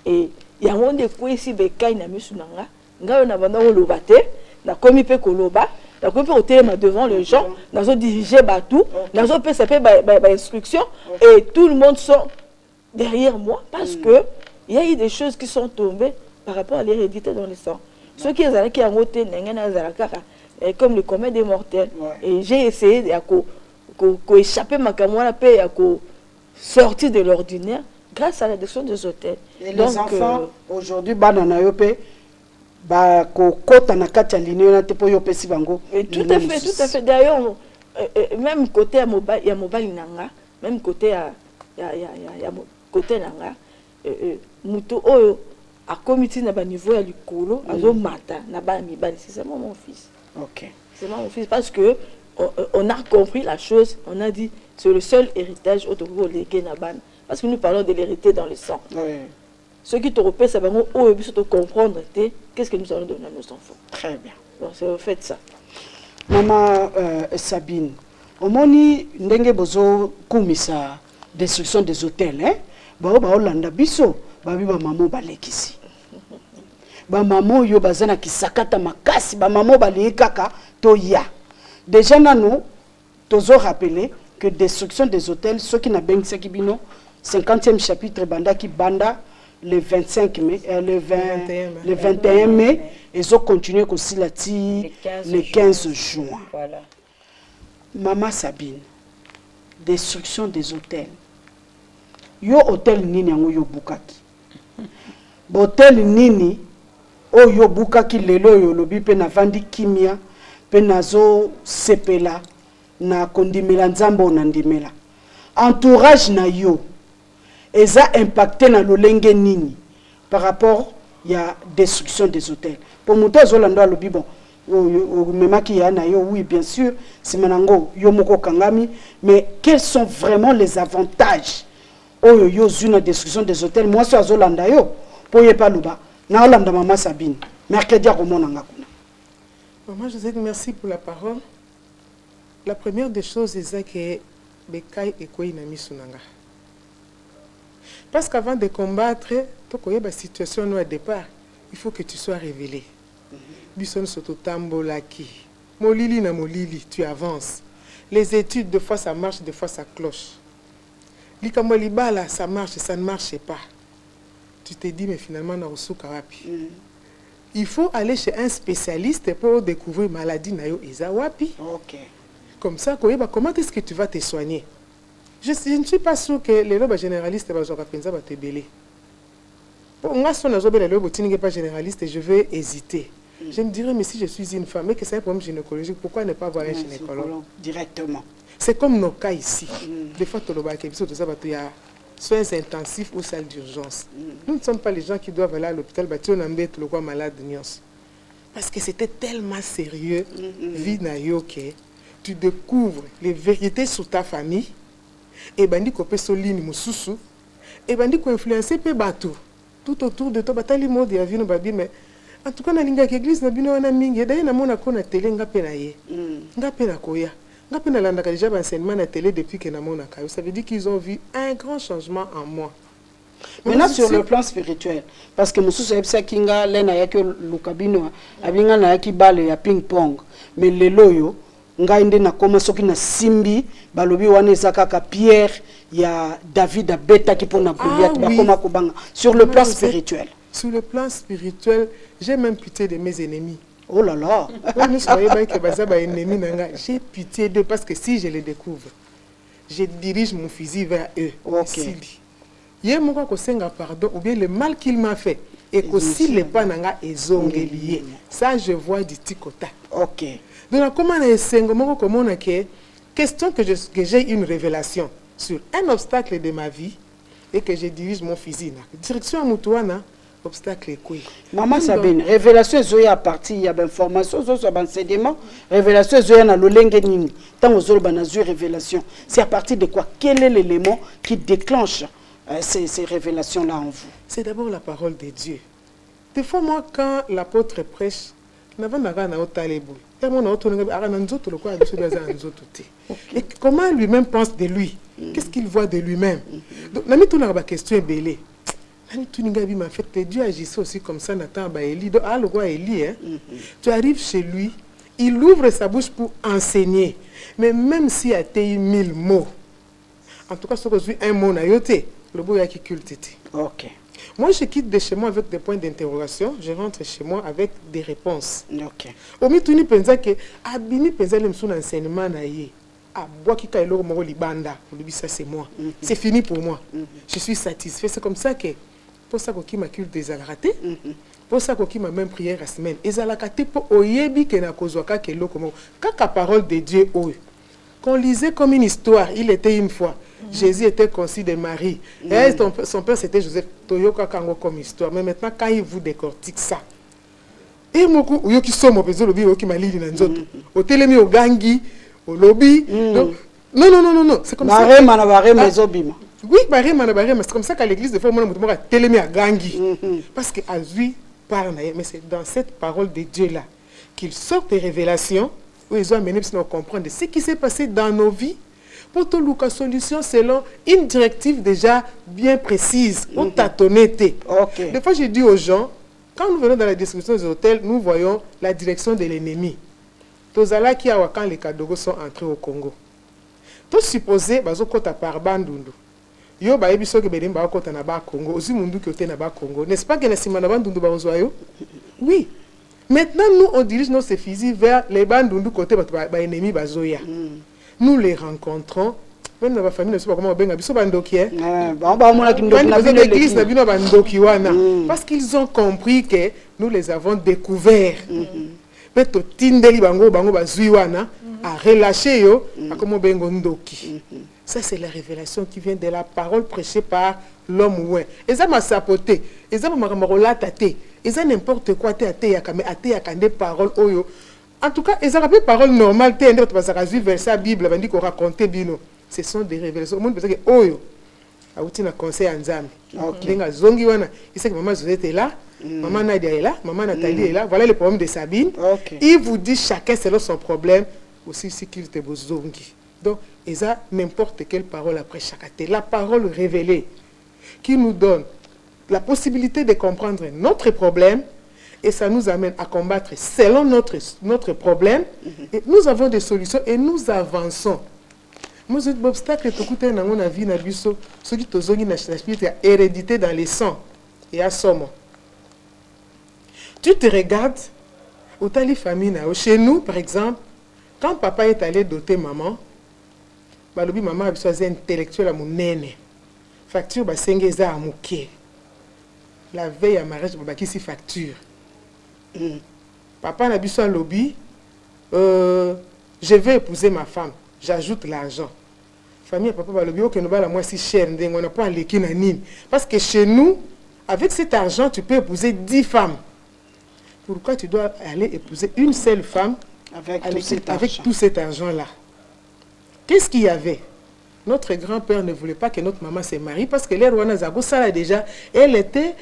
Et il y a un monde qui ici, Bekai na misunanga, nga na banda olobate, na komi pe koloba, na komi pe hôtel devant les gens, na zo diriger batou, na zo pe saper ba instruction et tout le monde sont derrière moi parce que il y a eu des choses qui sont tombées par rapport à l'hérédité dans le sang. Ceux qui ont été en hôtel, comme le commun des mortels. Et j'ai essayé d'échapper ma caméra et à sortir de l'ordinaire grâce à la descente des hôtels. Et donc, les enfants, aujourd'hui, tout à fait. D'ailleurs, même côté à Mobile Nanga, même côté à côté Nanga, Mouto à comité na ba niveau ya likolo azo mata na ba mibali c'est mon fils. OK. C'est mon fils parce que on a compris la chose, on a dit c'est le seul héritage autour légué na ban parce que nous parlons de l'hérité dans le sang. Oui. Ceux qui te repèrent ça va au surtout comprendre qu'est-ce que nous allons donner à nos enfants. Très bien. Donc c'est au fait ça. Maman Sabine, omoni ndenge bozo kumisa destruction des hôtels hein? Ba Hollanda biso babi ba maman balekisi. Ba maman yo bazana kisakata makasi ba maman balikaka to ya. Déjà nanu tozo rappeler que destruction des hôtels ceux qui na bengisa kibino 50e chapitre banda ki banda le 25 mai le 21 mai ils ont continué aussi là le 15 juin. Voilà. Maman Sabine, destruction des hôtels. Yo hôtel nini yango yo bukaki. Hôtel nini o yo bukaki lelo yo lobi pe na vandi kimia pe nazo sepela na kondimela nzambo na ndimela. Entourage na yo eza impacté na lolenge nini par rapport ya destruction des hôtels. Pour muto zolando lobi bon memaki ya na yo oui bien sûr c'est manango yo moko kangami mais quels sont vraiment les avantages oyo yo zuna destruction des hôtels moi so azolanda yo po yepa luba na olanda maman Sabine mercredi à komona ngakuna. Maman Josette, merci pour la parole. La première des choses c'est que Bekai ekoi na misunanga. Parce qu'avant de combattre, la situation au départ, il faut que tu sois révélé. Bison soto tambolaki. Molili na molili, tu avances. Les études, des fois ça marche, des fois ça cloche. Likamolibala, ça marche, ça ne marche pas. Tu te dis, mais finalement, na osuka wapi. Il faut aller chez un spécialiste pour découvrir maladie na yo eza wapi. OK. comme ça, comment est-ce que tu vas te soigner? Je ne suis pas sûr que les lobes généralistes vont te belé. Pour moi, si on a pas généraliste, je vais hésiter. Je me dirais, mais si je suis une femme et que c'est un problème gynécologique, pourquoi ne pas voir un gynécologue directement? C'est comme nos cas ici. Des fois, il y a soins intensifs ou salles d'urgence. Nous ne sommes pas les gens qui doivent aller à l'hôpital, le quoi malade. Parce que c'était tellement sérieux, que tu découvres les vérités sur ta famille, et bandi kopé solini mususu, et bandi ko influencer pe bateau tout autour de toi, batali mode ya vino babi, mais en tout cas na linga ke église na bino wana mingi, d'ailleurs na mona ko na télé nga pe na ye, nga pe na koya, nga pe na landa ka déjà enseignement na télé depuis que na mona ka. Ça veut dire qu'ils ont vu un grand changement en moi. Maintenant sur le plan spirituel, parce que mususu ebisa kinga lena yake lukabino abinga na yaki bale ya ping pong, mais le loyo ngai nde nakoma soki na simbi balobi wana eza kaka pierre ya David abetaki mpona Goliath bakoma kobanga. Sur le plan spirituel, sur le plan spirituel, j'ai même pitié de mes ennemis. Oh là là. J'ai pitié d'eux parce que si je les découvre, je dirige mon fusil vers eux. Okay. Il y a mon pardon ou bien le mal qu'il m'a fait et qu'aussi les pananga ezongelié. Ça je vois du tikota. OK. Donc, comment question que j'ai une révélation sur un obstacle de ma vie et que je dirige mon fusil. Direction à Moutouana, obstacle est quoi? Maman Sabine, révélation est à partir, il y a des informations, il y a des enseignements, révélation est à l'olenge. Tant aux autres, révélation. C'est à partir de quoi? Quel est l'élément qui déclenche ces révélations-là en vous? C'est d'abord la parole de Dieu. Des fois, moi, quand l'apôtre prêche, et comment lui-même pense de lui? Qu'est-ce qu'il voit de lui-même? Donc, la question est belle. Dieu agissait aussi comme ça, Nathan Baéli. Donc, le roi Élie, tu arrives chez lui, il ouvre sa bouche pour enseigner. Mais même s'il y a 1000 mots, en tout cas, ce que je un mot, le beau qui culte. Ok. Moi, je quitte de chez moi avec des points d'interrogation. Je rentre chez moi avec des réponses. Ok. Omi tuni pensa que abini pensa le mson enseignement na ye. Ah, bois qui kailo moro libanda. Ça c'est moi. C'est fini pour moi. Je suis satisfait. C'est comme ça que pour ça qu'on m'a culte des raté. Pour ça qu'on m'a même prière la semaine. Et ça la kate pour oyebi que na kozwaka que lo comme la parole de Dieu oyo. Qu'on lisait comme une histoire. Il était une fois. Jésus était conçu de Marie. Et son père c'était Joseph. Toyoka kango comme histoire. Mais maintenant quand il vous décortique ça. Et beaucoup ou qui sont mon besoin lobby ou qui malili na nzoto. Au télémi au gangi, au lobby. Non. C'est comme ça. Oui, c'est comme ça qu'à l'église de fois moi a télémi à gangi. Parce que Azui parle mais c'est dans cette parole de Dieu là qu'il sort des révélations où ils ont amené à comprendre ce qui s'est passé dans nos vies. Pour tout la solution selon une directive déjà bien précise, ou tâtonnette. Okay. Des fois, je dis aux gens, quand nous venons dans la description des hôtels, nous voyons la direction de l'ennemi. Tozala qui a quand les Kadogos sont entrés au Congo. Tout supposé, bazo kota par bandundu. Yo ba ebiso ke bedem ba kota na ba Congo, ozi mundu ki ote na ba Congo. N'est-ce pas que na sima na bandundu ba ozoyo? Oui. Maintenant, nous, on dirige nos fusils vers les bandundu côté ba ennemi bazoya. Nous les rencontrons, même dans ma famille, ne sais pas comment on benga biso bandoki parce qu'ils ont compris que nous les avons découverts. Mais to tindeli bango bazuiwana a relâché yo a comment bengo ndoki. Ça c'est la révélation qui vient de la parole prêchée par l'homme ouin. Et ça m'a sapoté, et ça m'a relaté, et ça n'importe quoi te ate ya kande parole oyo. En tout cas, ils ont rappelé parole normale, verset Bible, ce sont des révélations. Le monde pense que Oyo a un conseil en Zam. Il sait que maman Josette est là, maman Nadia est là, maman Nathalie est là. Voilà le problème de Sabine. Il vous dit chacun selon son problème, aussi ce qu'il te zongi. Donc, ils ont n'importe quelle parole après chaque thé. La parole révélée qui nous donne la possibilité de comprendre notre problème. Et ça nous amène à combattre selon notre problème. Et nous avons des solutions et nous avançons. Moi, j'ai des obstacles que dans la vie, ceux qui sont hérédité dans les sangs et à somme. Tu te regardes, au tali famille, chez nous, par exemple, Quand papa est allé doter maman, balobi maman a choisi intellectuel à mon nene. Facture ba sengeza à mouké. La veille à mariage ba qui si facture. Papa n'a bu son lobby. Je vais épouser ma femme. J'ajoute l'argent. Famille papa ba lobby que nous ba la moi si cher on n'a pas les kinanine. Parce que chez nous, avec cet argent, tu peux épouser 10 femmes. Pourquoi tu dois aller épouser une seule femme avec tout cet argent-là? Qu'est-ce qu'il y avait? Notre grand-père ne voulait pas que notre maman se marie parce que l'Erwana Zago, ça déjà, elle était,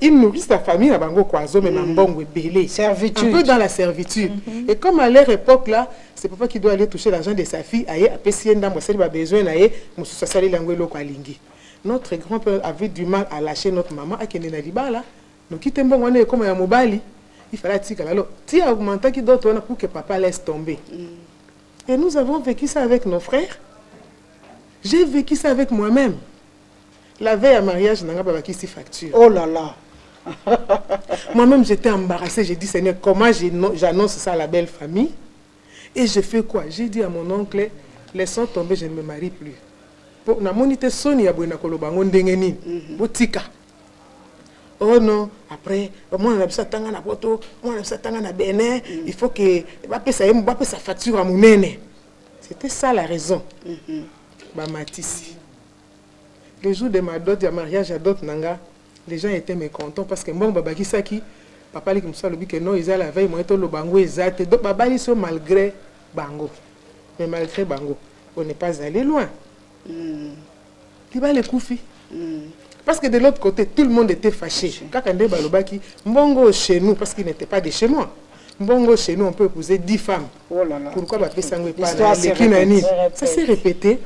il nourrit sa famille à Bango Kwazo, mais Mambongo Belé. Servitude. Un peu dans la servitude. Et comme à leur époque-là, c'est papa qui doit aller toucher l'argent de sa fille, aïe, à Pessien, moi, il a besoin d'aller, Moussa Sali Languelo Kwalingi. Notre grand-père avait du mal à lâcher notre maman à Kenenaliba, là. Donc, il était bon, on est comme à Mobali. Il fallait dire alors, tu as augmenté qui d'autre pour que papa laisse tomber. Et nous avons vécu ça avec nos frères. J'ai vécu ça avec moi-même. La veille à mariage, je n'ai pas qui facture. Oh là là. Moi-même, j'étais embarrassée. J'ai dit, Seigneur, comment j'annonce ça à la belle famille? Et je fais quoi? J'ai dit à mon oncle, laissons tomber, je ne me marie plus. Pour na monité Sony à Bouenakolobango Ndengeni, Botika. Oh non, après, moi on a besoin de tanga na poto, moi on a besoin de tanga na Bénin, il faut que sa facture à mon nene. C'était ça la raison. Matisse. Le jour de ma dot, de mariage à dot nanga, les gens étaient mécontents parce que bon babaki saki, papa li comme ça le dit que non, ils allaient la veille, moi le bango exact, donc baba ils sont malgré bango. Mais malgré bango, on n'est pas allé loin. Tu vas les koufi. Parce que de l'autre côté, tout le monde était fâché. Quand on dit balobaki, mbongo chez nous parce qu'il n'était pas de chez moi. Mbongo chez nous, on peut épouser 10 femmes. Oh là là. Pourquoi bapé sangwe pas ça s'est répété.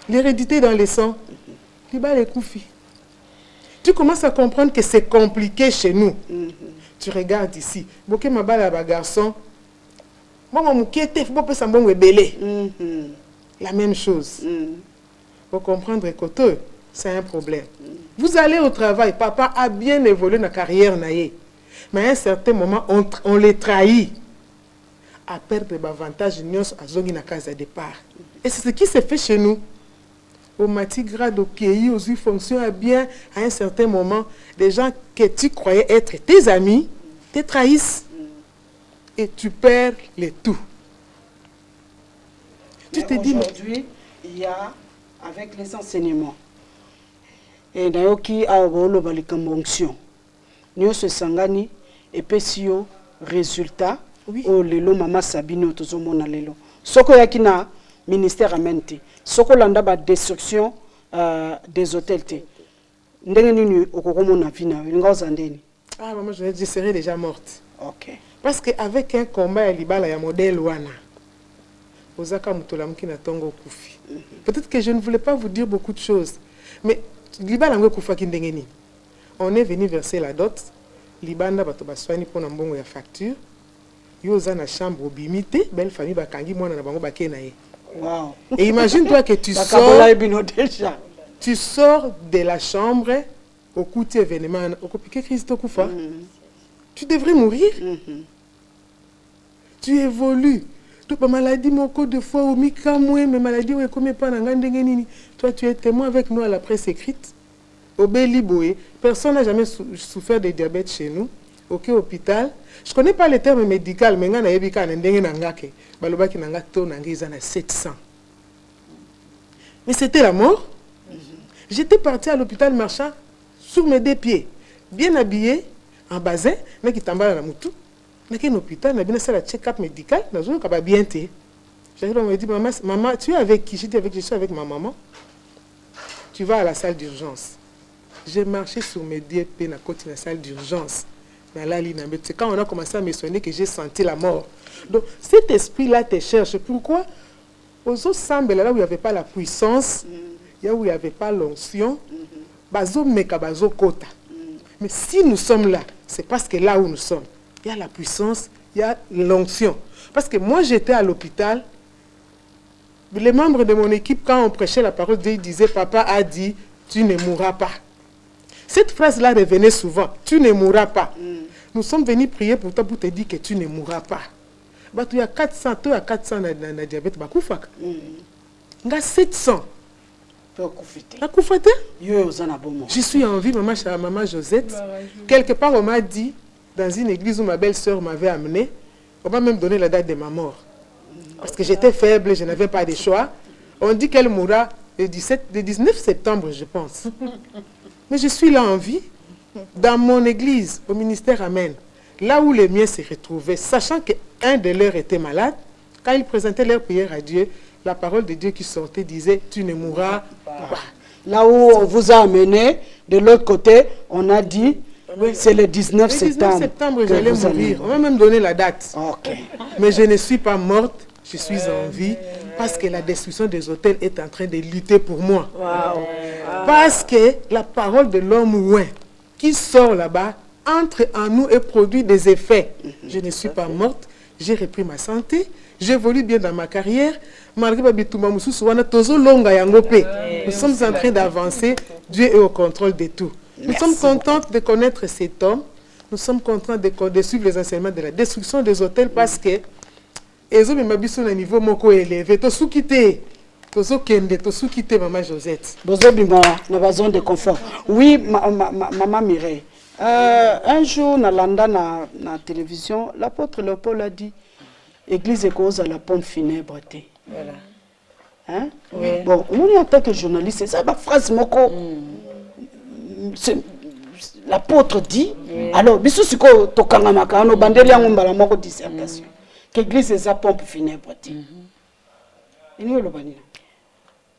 L'hérédité dans les sangs. Tu vas les koufi. Tu commences à comprendre que c'est compliqué chez nous. Tu regardes ici. Boké mabala ba garçon. Moi mon kete, faut pas ça mbongo belé. La même chose. Faut comprendre que c'est un problème. Vous allez au travail, papa a bien évolué dans la carrière naïe. Mais à un certain moment, on les trahit à perdre l'avantage à zongi na casa de départ. Et c'est ce qui se fait chez nous. Au matigrade, au pays, aux yeux fonctionnent bien. À un certain moment, des gens que tu croyais être tes amis te trahissent. Et tu perds les tout. Tu te dis, aujourd'hui, il y a, avec les enseignements, et nayoki aolo balikamongtion nyo se sangani et pesio résultat o lelo mama Sabino tozomona lelo soko yakina ministère amenti soko landa ba destruction des hôtels te ndenge nini okokomona vina ngoza ndeni. Ah maman, je serais déjà morte. OK. Parce que avec un combat ya libala ya modèle wana ozaka mutola mukina tongo kufi. Peut-être que je ne voulais pas vous dire beaucoup de choses, mais on est venu verser la dot. Libanda bato baswani pona mbongo ya facture. Yoza na chambre bimité, belle famille bakangi mwana na bango bakena ye. Wow. Et imagine-toi que tu sors de la chambre au coup de événement au piqué Christo Koufa. Tu devrais mourir. Tu évolues. Tu as maladie moko de fois au mikamwe, mais maladie ou comme pas n'angandengenini. Toi tu es témoin avec nous à la presse écrite. Au Béliboé, personne n'a jamais souffert de diabète chez nous. Ok, hôpital. Je ne connais pas les termes médicaux, mais je sais que balobaki nanga to nangiza na 700. Mais c'était la mort. J'étais parti à l'hôpital marchand sur mes deux pieds, bien habillé, en basin, mais qui t'emballe la moutou. Mais qu'un hôpital, n'a bien fait la check-up médical, dans une cas bien té. J'arrive, on me dit, maman, tu es avec qui? Je suis avec ma maman. Tu vas à la salle d'urgence. J'ai marché sur mes deux pieds à côté de la salle d'urgence. C'est quand on a commencé à me soigner que j'ai senti la mort. Donc cet esprit-là te cherche. Pourquoi? Aux autres sembles, là où il n'y avait pas la puissance, là où il n'y avait pas l'onction, bazo meka bazo kota. Mais si nous sommes là, c'est parce que là où nous sommes, il y a la puissance, il y a l'onction. Parce que moi j'étais à l'hôpital, les membres de mon équipe, quand on prêchait la parole, ils disaient, papa a dit, tu ne mourras pas. Cette phrase-là revenait souvent, tu ne mourras pas. Nous sommes venus prier pour toi pour te dire que tu ne mourras pas. bato ya 400 to ya 400 na diabète bakufaka. Nga 700. Je suis en vie, maman Josette. Quelque part, on m'a dit, dans une église où ma belle-sœur m'avait amené, on m'a même donné la date de ma mort. Parce que j'étais faible, je n'avais pas de choix. On dit qu'elle mourra le 19 septembre, je pense. Mais je suis là en vie, dans mon église, au ministère Amen, là où les miens se retrouvaient, sachant qu'un de leurs était malade, quand ils présentaient leur prière à Dieu, la parole de Dieu qui sortait disait, tu ne mourras pas. Là où on vous a amené, de l'autre côté, on a dit, c'est le 19 septembre. Le 19 septembre, j'allais mourir. On m'a même donné la date. Mais je ne suis pas morte, je suis en vie, parce que la destruction des hôtels est en train de lutter pour moi. Parce que la parole de l'homme ouin qui sort là-bas, entre en nous et produit des effets. Je ne suis pas morte, j'ai repris ma santé, j'évolue bien dans ma carrière. Malgré nous sommes en train d'avancer. Dieu est au contrôle de tout. Nous sommes contents de connaître cet homme. Nous sommes contents de suivre les enseignements de la destruction des hôtels parce que les hommes sont à un niveau élevé. Tous ceux qui maman Josette. Nous avons zone de confort. Oui, maman Mireille. Un jour, dans la télévision, l'apôtre Léopold a dit Église est cause à la pompe funèbre. Voilà. Hein? Oui. Bon, nous, en tant que journaliste, c'est ça ma phrase, Moko. L'apôtre dit, alors, biso siko tokangamaka, no bandeli yango mbala moko dissertation. Qu'église est sa pompe funèbre.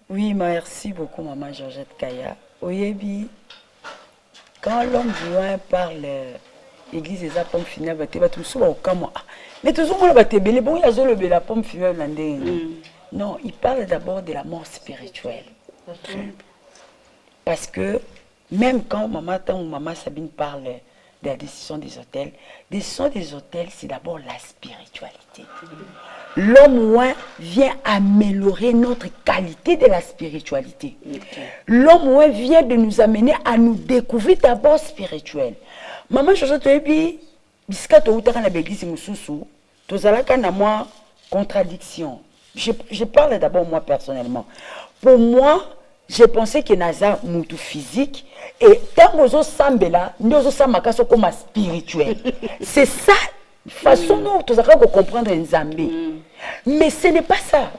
Oui, merci beaucoup, maman Georgette Kaya. Oyebi, quand l'homme loin parle, l'église est sa pompe funèbre, tu vas tout souvent au camp. Mais tout le monde va te béler. Bon, il y a la pompe funèbre. Non, il parle d'abord de la mort spirituelle. Parce que même quand maman Sabine parle de la décision des hôtels, c'est d'abord la spiritualité. L'homme vient améliorer notre qualité de la spiritualité. L'homme vient de nous amener à nous découvrir d'abord spirituel. Maman, je te dis, biscuit au terrain de l'église Moussoussou, tout ça là quand a moi contradiction. Je parle d'abord moi personnellement. Pour moi, je pensais que Naza moutou physique et tant que nous sambela, nous sommes comme spirituel. C'est ça façon dont tout ça qu'on comprendre un Zambé. Mais ce n'est pas ça.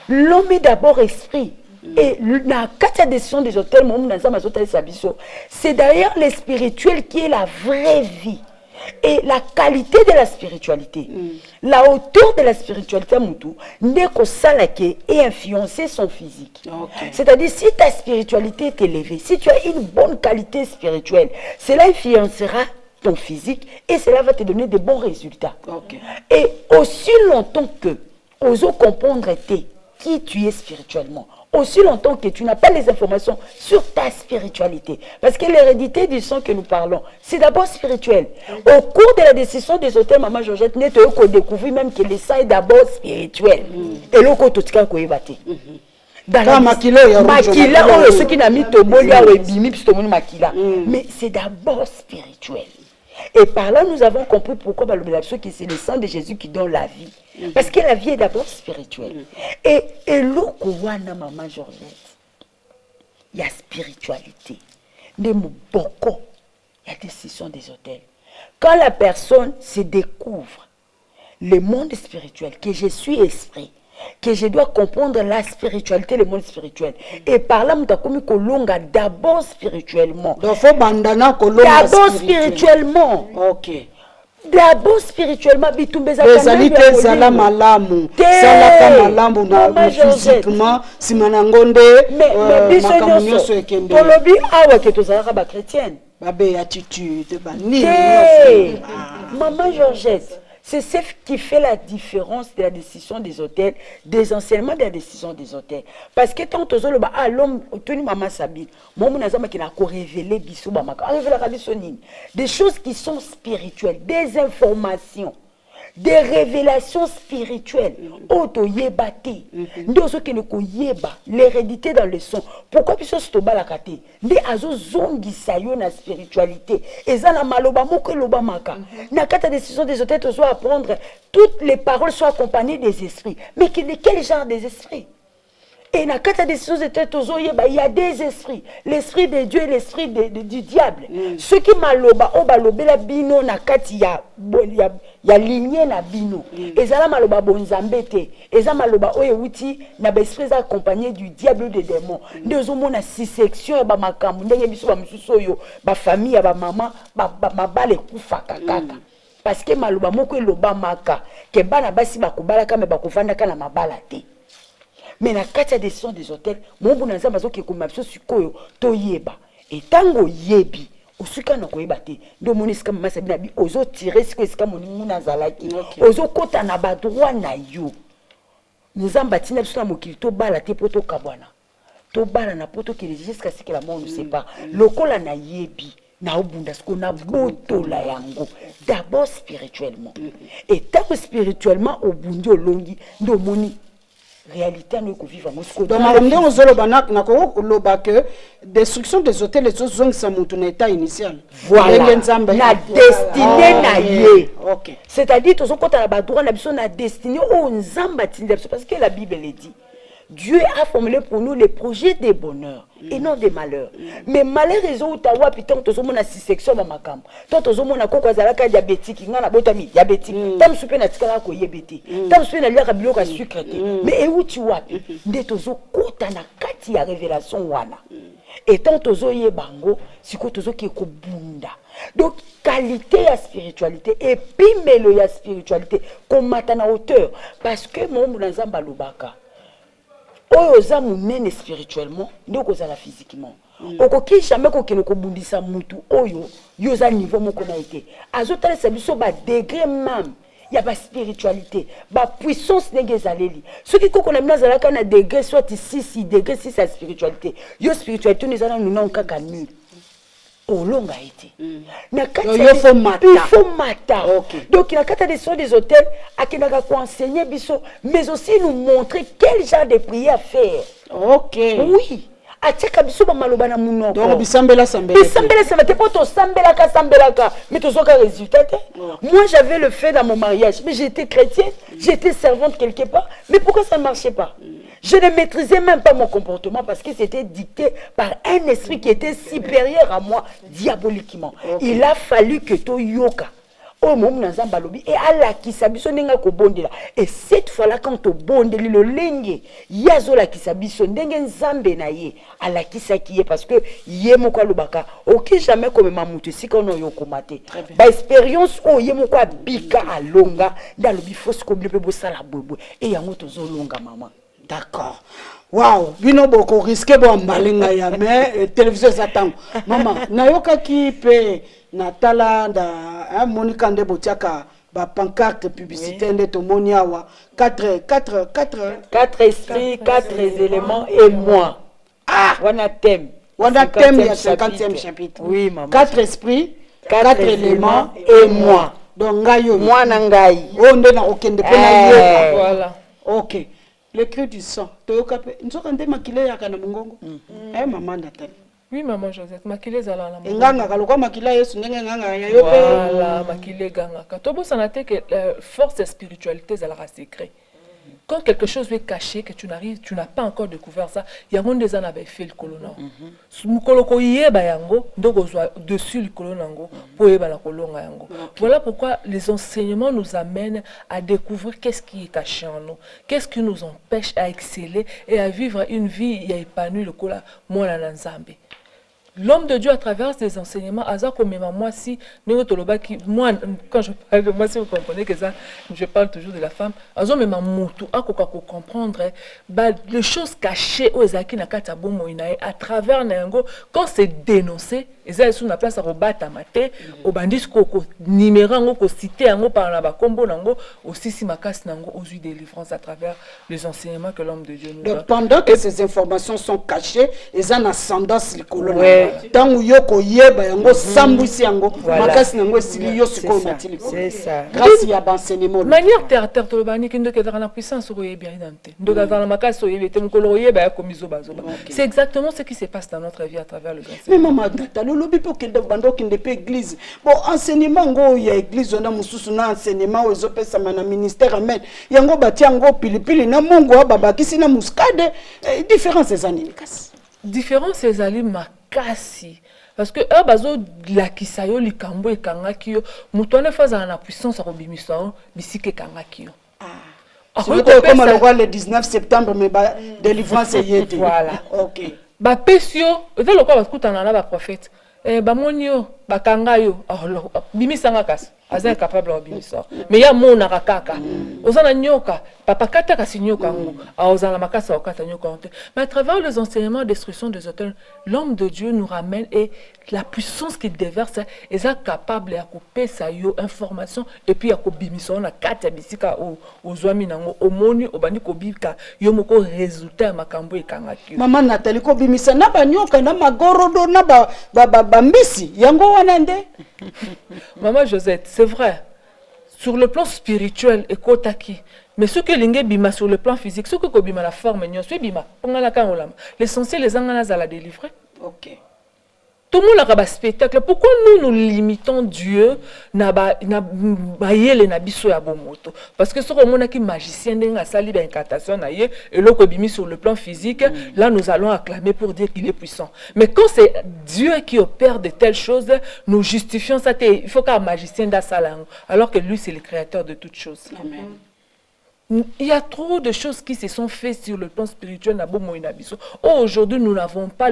L'homme est d'abord esprit. Et la décision des hôtels, c'est d'ailleurs le spirituel qui est la vraie vie. Et la qualité de la spiritualité, la hauteur de la spiritualité, n'est que ça et influencer son physique. C'est-à-dire, si ta spiritualité est élevée, si tu as une bonne qualité spirituelle, cela influencera ton physique et cela va te donner de bons résultats. Et aussi longtemps que oser comprendre qui tu es spirituellement, aussi longtemps que tu n'as pas les informations sur ta spiritualité. Parce que l'hérédité du sang que nous parlons, c'est d'abord spirituel. Au cours de la décision des hôtels, maman Georgette, nous avons découvert même que le sang est d'abord spirituel. Et l'on a tout ce qu'on a battu. Mais c'est d'abord spirituel. Et par là, nous avons compris pourquoi c'est le sang de Jésus qui donne la vie. Parce que la vie est d'abord spirituelle. Et l'Okowana, maman Georgette, il y a spiritualité. Il y a décision des hôtels. Quand la personne se découvre le monde spirituel, que je suis esprit, que je dois comprendre la spiritualité, le monde spirituel. Et par là, d'abord spirituellement. D'abord spirituellement. Ok. D'abord spirituellement, physiquement, Maman Georgette, c'est ce qui fait la différence de la décision des hôtels, des enseignements de la décision des hôtels. Parce que tant que l'homme, maman Sabine, des choses qui sont spirituelles, des informations. des révélations spirituelles. Oto yebate. Ndozo ke ne ko yeba l'hérédité dans le son. Pourquoi biso stoba la kate? Nde azo zongi sayo na spiritualité. Ezana maloba moko loba maka. Na kata décision des hôtels ozo apprendre toutes les paroles sont accompagnées des esprits. Mais quel genre des esprits? Et dans la décision de tête aux il y a des esprits. L'esprit de Dieu et l'esprit du diable. Ceux qui maloba, on balobe la bino na kati ya lignée na bino. Et ça la maloba bonzambete. Et ça maloba oye outi na l'esprit accompagné du diable des démons. Deux hommes na six sections ba makambu ndenge biso ba mususo yo ba famille ba maman ba bale kufa kakaka. Parce que maloba moko loba maka ke bana basi bakobalaka me bakofandaka na mabala te. Mais na kati ya décision des hôtels, mon bon nzamba zo ke koma biso sikoyo to yeba. Et tango yebi, osuka na koyeba te. Do monisika mama sabina bi ozo tirer siko esika moningu na zalaki. Ozo kota na ba droit na yo. Nzamba tina biso na mokili to bala te poto kabwana. To bala na poto ke jusqu'à ce que la mort ne sait pas. Lokola na yebi. Na obunda siko na boto la yango. D'abord spirituellement. Et tant spirituellement obundi olongi ndo moni réalité nous que vivre Moscou. Donc madame Ozolo banak na ko loba que destruction des hôtels les autres zones ça monte en état initial. Voilà. La destinée na yé. OK. C'est-à-dire tous quand on a droit na biso na destinée au nzamba tinda parce que la Bible le dit. Dieu a formulé pour nous les projets des bonheurs et non des malheurs. Mais malheureusement, tu as vu tant de na section dans ma cam. Tant de monde na koko zalaka diabétique, ngana botami diabétique. Tam soupe na tikala ko yebete. Tam soupe na liaka biloko ka sucre te. Mais où tu vois nde tozo kota na kati ya révélation wana. Et tant tozo yebango, siko tozo ki ko bunda. Donc qualité ya spiritualité et puis melo ya spiritualité comme matana hauteur parce que mon nzamba lobaka. Oyo za munene spirituellement ndoko za la physiquement okoki jamais kokene ko bundisa mutu oyo yo za niveau moko na été azotala sabiso ba degré même ya ba spiritualité ba puissance ndenge zaleli soki koko na mina zalaka na degré soit 6 degré 6 à spiritualité yo spiritualité nous allons nous kaka nul olonga été na kati il faut mata okay. Donc na kati des hôtels akinaka ko enseigner biso mais aussi nous montrer quel genre de prière faire. OK. Oui. Ateka biso ba maloba na munoko. Donc bisambela sambela. Bisambela ça va te poto sambelaka mais tozoka résultat. Moi j'avais le fait dans mon mariage mais j'étais chrétienne, j'étais servante quelque part mais pourquoi ça ne marchait pas? Je ne maîtrisais même pas mon comportement parce que c'était dicté par un esprit qui était supérieur à moi diaboliquement. Okay. Il a fallu que to yoka. Oh mon nzamba lobi et ala ki sabiso nenga ko bondela. Et cette fois-là quand to bondeli lo lenge yazo la ki sabiso ndenge nzambe na ye ala ki sakiye parce que ye moko lobaka OK jamais comme mamutu si kono yoko mate. Ba expérience o ye moko bika alonga nda lobi fausse ko blepe bo sala bobo et yango to zo longa maman. D'accord. Waouh, bino boko risqué bo mbalinga ya mais télévision s'attend. Maman, nayoka ki pe natala da Monica Ndebo tiaka ba pancarte publicité nde to moniawa 4 esprits, 4 éléments et moi. Ah, wana thème. Wana thème il y a 50e chapitre. Oui maman. 4 esprits, 4 éléments et moi. Donc ngayo moi na ngai. O nde na okende pe na yo. Voilà. OK. Le cri du sang. Toyoka pe nzoka nde makile ya kana mungongo. Maman Nathalie. Oui maman Josette, makile zala la maman. Nganga kaloko makila Yesu ndenge nganga ya yo pe. Voilà, makile ganga. Katobo sanate que force et spiritualité zala secret. Quand quelque chose est caché, que tu n'as pas encore découvert ça, il y a un des ans avec fait le colonel. Mukoloko yeba yango, donc dessus le colonel pour yeba la colonel yango. Voilà pourquoi les enseignements nous amènent à découvrir qu'est-ce qui est caché en nous, qu'est-ce qui nous empêche à exceller et à vivre une vie qui est épanouie le kola mona nanzambe. L'homme de Dieu à travers ses enseignements, moi quand je parle de moi, si vous comprenez que ça, je parle toujours de la femme, comprendre les choses cachées à travers Nango, quand c'est dénoncé, et ça sur la place à rebattre à mater, au bandit numéro ko cité par la combo nango aussi si ma casse nango aux huiles délivrance à travers les enseignements que l'homme de Dieu nous donne. Donc pendant que ces informations sont cachées, ils ont ascendance le colonel. Ouais, tango yoko yeba yango sambwisi yango makasi nango esili yo siko matili c'est ça grâce ya enseignement manière terre terre to bani kindo ke dans la puissance o yebi idante ndo dans la makasi o yebi te mukolo yeba ya komizo bazoba c'est exactement ce qui se passe dans notre vie à travers le grand mais maman data le lobby pour kende bando kende pe église bon enseignement ngo ya église na mususu na enseignement o ezopesa na ministère amen yango bati yango pilipili na mungu baba kisi na muskade différence ezani kasi différence ezali makasi parce que eux bazo la kisayo likambo ekangaki yo muto ne faza na puissance a kobimisa bisike kangaki yo c'est comme le 19 septembre mais ba délivrance yete voilà OK ba pesio ete lokwa bakutana na ba prophète ba monio bakanga yo bimisa ngakasi aza incapable de bimisa mais ya mona kaka ozana nyoka papa kata kasi nyoka ngo ozana makasa okata nyoka mais à travers les enseignements destruction des autels l'homme de Dieu nous ramène et la puissance qu'il déverse est capable à couper sa yo information et puis à kobimisa na kata bisika ozwami nango omoni obandi kobika yo moko résultat makambo ekangaki maman Nathalie kobimisa na ba nyoka na magorodo na ba mbisi yango wana nde maman Josette c'est vrai sur le plan spirituel et kotaki mais ce que l'ingé bima sur le plan physique ce que kobima la forme nyo ce bima ngana kangolama l'essentiel les angana za la délivrer OK tout le monde a un spectacle. Pourquoi nous limitons Dieu na yele na biso ya bomoto? Parce que ce qu'on a qui magicien n'a sali d'incantation na ye et l'autre bimi sur le plan physique, là nous allons acclamer pour dire qu'il est puissant. Mais quand c'est Dieu qui opère de telles choses, nous justifions ça. Il faut qu'un magicien da salang, alors que lui c'est le créateur de toutes choses. Amen. Il y a trop de choses qui se sont faites sur le plan spirituel. Aujourd'hui, nous n'avons pas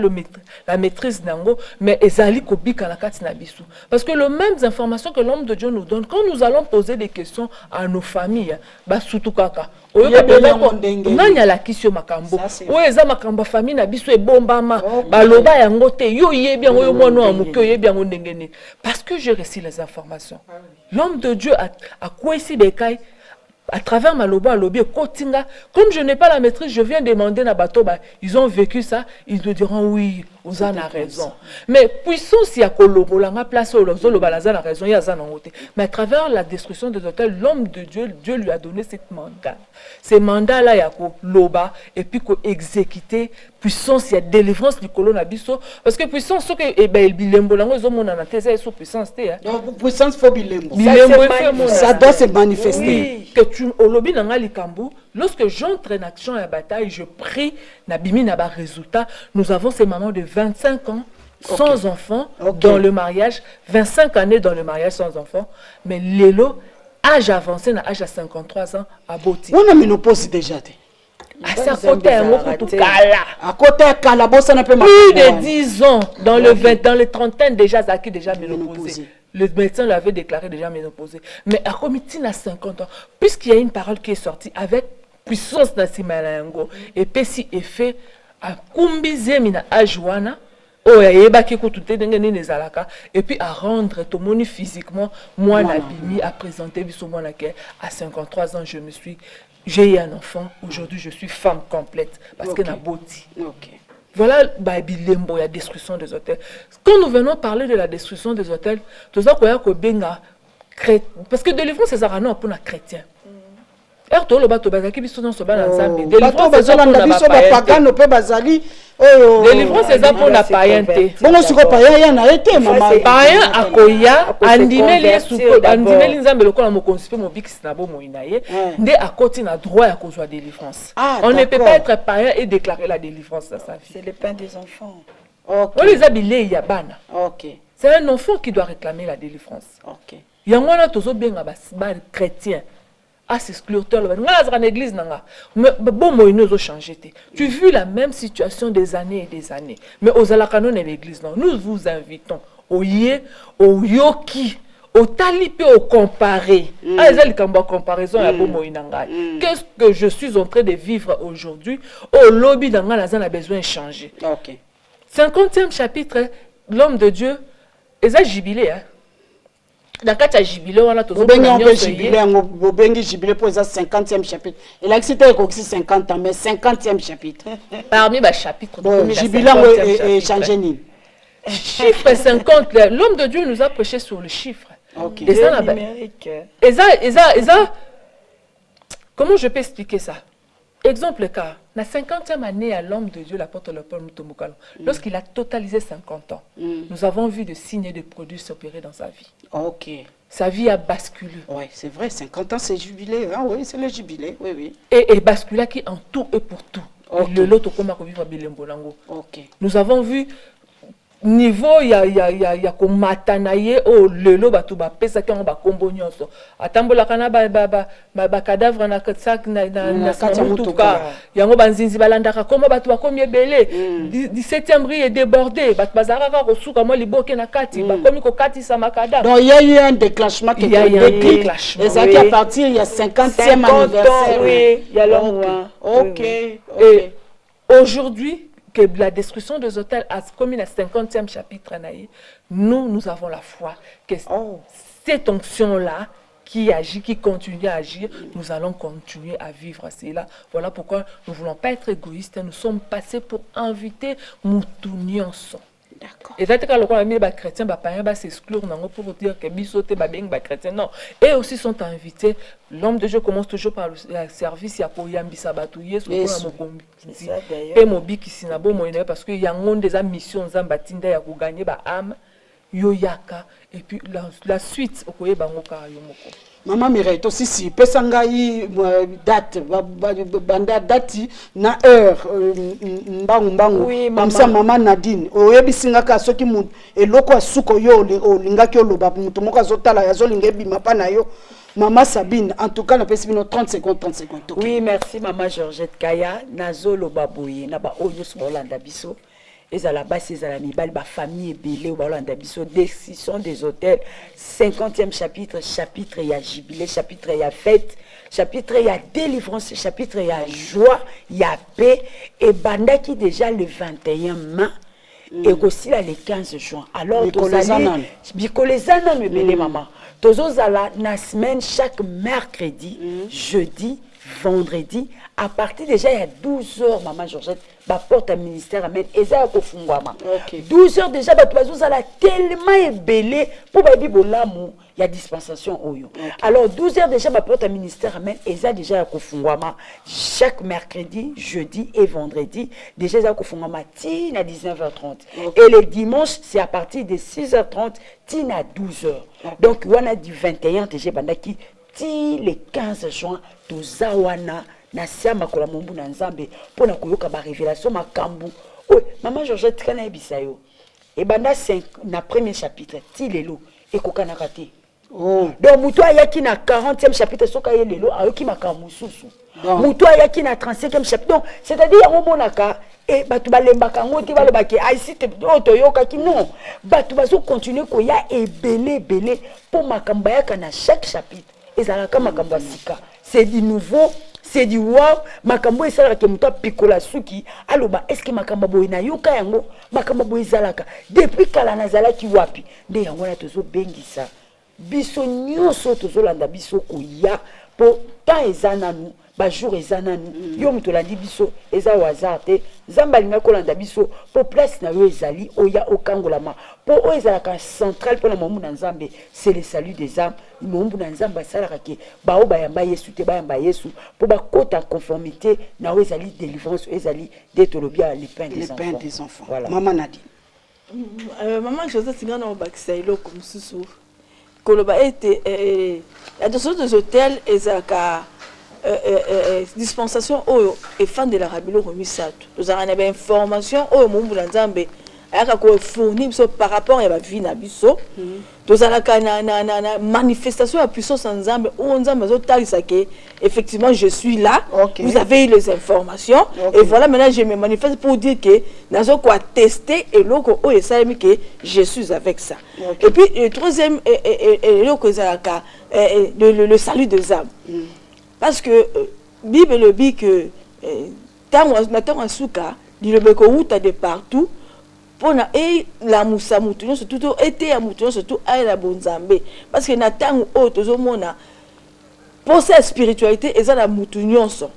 la maîtrise d'Ango, mais ezali kobika na kati na biso. Parce que les mêmes informations que l'homme de Dieu nous donne, quand nous allons poser des questions à nos familles, bah surtout kaka. Nanya la kisio makambo. Eza makambo famille na biso e bombama. Ba loba yango te yo yebi yango yo mwana amuke yebi yango ndengene. Parce que j'ai reçu les informations. L'homme de Dieu a quoi ici des cailles à travers ma loba lobby kotinga comme je n'ai pas la maîtrise je viens demander na bato ils ont vécu ça ils te diront oui vous en a raison mais puissance ya kolobola nga place au loba la za na raison ya za na ngote mais à travers la destruction des hôtels l'homme de Dieu lui a donné cette mandat ces mandats là ya ko loba et puis ko exécuter puissance ya délivrance du colon biso parce que puissance ce que bilembo lango zo mona na tesa sous puissance te donc puissance faut bilembo ça doit se manifester oui, que tu au lobby na likambu lorsque j'entre en action et bataille je prie na bimi na ba résultat nous avons ces mamans de 25 ans sans enfants dans le mariage 25 années dans le mariage sans enfants mais l'élo âge avancé na âge à 53 ans à Boti on a ménopause déjà à sa côté à côté kala bossa na pe plus de 10 ans dans le 20 dans les trentaines déjà Zaki déjà ménopausé. Le médecin l'avait déclaré déjà ménopausé. Mais à comité à 50 ans, puisqu'il y a une parole qui est sortie avec puissance dans ces malango et pesi effet à kumbizemi na ajuana et puis à rendre tout monde physiquement moi la bimi à présenter biso moi à 53 ans j'ai eu un enfant aujourd'hui je suis femme complète parce que na boti. Voilà bilembo la destruction des hôtels. Quand nous venons parler de la destruction des hôtels, tout ça parce que délivrance c'est non pour les chrétiens. Délivrance c'est ça pour la païenté. Bon siko païen na été maman. Païen akoya andimeli suko andimeli nzambe lokola mo consipe mo bikisi na bo moina ye nde akoti na droit ya kozwa délivrance. On ne peut pas être païen et déclarer la délivrance dans sa vie. C'est le pain des enfants. OK. On les habille ya bana. OK. C'est un enfant qui doit réclamer la délivrance. OK. Yangwana tozo benga ba chrétien. Ah, c'est excluteur. L'église n'a mais bon, moi, ils ont changé. Tu as vu la même situation des années et des années. Mais aux alakanon et l'église, non. Nous vous invitons au yé, au yoki, au talipé, au comparé. Ah, les comparaison à bon moinanga. Qu'est-ce que je suis en train de vivre aujourd'hui? Au lobby d'anga, a besoin de changer. Ok. 50e chapitre, l'homme de Dieu, ils ont jubilé, hein. D'accord, tu as jubilé, on a tous jubilé, jubilé pour ça 50e chapitre. Il a cité aussi 50 ans, mais 50e chapitre. Parmi les chapitres, jubilé et changé ni. chiffre 50, l'homme de Dieu nous a prêché sur le chiffre. Ok. Et ça, comment je peux expliquer ça? Exemple car, la 50e année à l'homme de Dieu, l'apôtre Paul Mutomukalo, lorsqu'il a totalisé 50 ans, nous avons vu de signes et de produits s'opérer dans sa vie. Ok. Sa vie a basculé. Oui, c'est vrai, 50 ans c'est jubilé. Ah oui, c'est le jubilé, oui, oui. Et basculé qui en tout et pour tout. Okay. Le lot comment vivre Bilembolango. Ok. Nous avons vu niveau ya ko matanaye o lelo batu ba pesa ke on ba kombo nyonso atambola kana ba cadavre na sac na mutuka yango banzinzi balandaka komo batu ba komi ebele 17e rue est débordé batu bazaraka ko suka mo liboke na kati ba komi ko kati sa makada. Donc il y a eu un déclenchement qui a déclenché. Et ça qui à partir il y a 50e anniversaire. Oui, il y a longtemps. OK. Et aujourd'hui que la destruction des hôtels a commis le 50e chapitre, nous avons la foi que cette onction-là qui agit, qui continue à agir, nous allons continuer à vivre à cela. Voilà pourquoi nous ne voulons pas être égoïstes, nous sommes passés pour inviter Moutounianson. D'accord. Et quand on a mis les chrétiens, les païens s'exclure pour dire que les chrétiens, non. Et aussi sont invités. L'homme de Dieu commence toujours par le service. Il y a pour Yambisa Batouye, et Mobi qui sinabo moïne parce qu'il y a des missions Zambatinda ya pour gagner ba âme yoyaka et puis la suite okoye bangoka yomoko. Maman Mireille, aussi si pesangai date banda date na heure mbangu oui, comme ça maman Nadine oyebisinga ka soki mu eloko asuko yo olingaki oloba mutu moko azotala yazolinga bima pa na yo. Maman Sabine, en tout cas, on a fait 30 secondes. Okay. Oui, merci Maman Georgette Kaya. Nazolo Baboye, Naba Oyos Bolanda Bisso. Et à la base, c'est à la Nibal, ma famille est belée au Bolanda Bisso. Décision des hôtels. 50e chapitre, chapitre il y a jubilé, chapitre il y a fête, chapitre il y a délivrance, chapitre il y a joie, il y a paix. Et Banda qui déjà le 21 mai. Et aussi là le 15 juin. Alors, Bikolezana me belé maman. Tozozala na semaine chaque mercredi, jeudi, vendredi, à partir déjà il y a 12 heures, maman Georgette, ma porte à ministère amène et ça ko fungwama. 12 heures déjà bazozala tellement ébélé pour baby bolamu, il y a dispensation oyo. Alors 12 heures déjà ma porte à ministère amène et ça déjà ko fungwama chaque mercredi, jeudi et vendredi, déjà ça ko fungwama tina 19h30. Et le dimanche, c'est à partir de 6h30 tina 12h. Donc on a du 21 déjà bandaki ti le 15 juin tozawana na siama kola mombu na nzambe pona koyoka ba révélation makambu. Oh maman Georgette kana ebisayo e banda 5 na premier chapitre ti lelo e kokana kate. Donc muto ayaki na 40e chapitre soka ye lelo ayoki makambu susu. Muto ayaki na 35e chapitre. Donc c'est-à-dire yango monaka et batu balembaka ngoti balobaki ai site otoyoka ki non batu bazo continuer ko ya ebele pour makamba yaka na chaque chapitre. Et ça makambo sika c'est du nouveau, c'est du wow makambo esala ke muto pikola suki aloba est-ce que makambo boy na yoka yango makambo boy zalaka depuis kala nazala ki wapi nde yango na tozo bengisa biso nyonso tozo landa biso ko ya po ta ezana nu ba jour ezana nu yo muto landi biso eza wazate zamba linga ko landa biso po place na yo ezali oya okangolama po o ezalaka central pour la momu na nzambe c'est le salut des âmes momu na nzamba salaka ke ba o bayamba yesu te bayamba yesu po ba kota conformité na o ezali délivrance ezali d'etolobia le pain des enfants. Voilà. Maman Nadine. Maman Joseph Tingana au Baksailo comme sous Koloba était la descente des hôtels ezaka dispensation et fan de la rabilo remisatu. Nous avons une information au monde de Nzambe aka ko fournir par rapport à la vie na biso. Nous avons na manifestation à puissance en Nzambe où Nzambe zotalisa que effectivement je suis là. Vous avez eu les informations et voilà maintenant je me manifeste pour dire que nazo ko tester et loko o esalemi que je suis avec ça. Et puis le troisième loko zalaka le salut des âmes. Parce que Bible le dit que tant suka dit le beko uta de partout pour na et la musa mutunyo surtout été ya mutunyo surtout à la bonzambe parce que na tango o tozo mona pour cette spiritualité eza la mutunyo so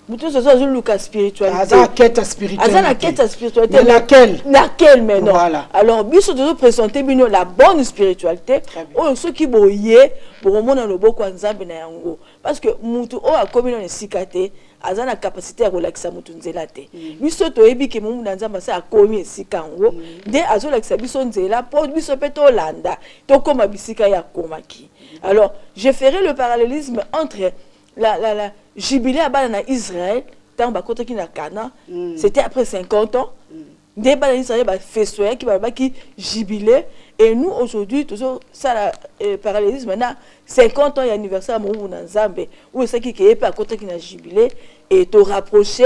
mutu so so luka spiritualité aza quête spirituelle aza la quête spiritualité laquelle maintenant voilà. Alors biso toujours présenter bino la bonne spiritualité oyo soki boye bokomona loboko ya Nzambe na yango parce que mutu oyo akomi na esika te aza na capacité ya kolakisa mutu nzela te biso toyebi ke mumu na Nzambe asa akomi esika yango nde azolakisa biso nzela po biso pe tolanda tokoma bisika ya komaki. Alors je ferai le parallélisme entre la jubilé à Bana Israël, tant que na Cana, c'était après 50 ans. Des Bana Israël fait qui jubilé et nous aujourd'hui toujours ça parallélisme maintenant 50 ans et anniversaire mon Nzambe où c'est qui est pas côté qui na jubilé et te rapprocher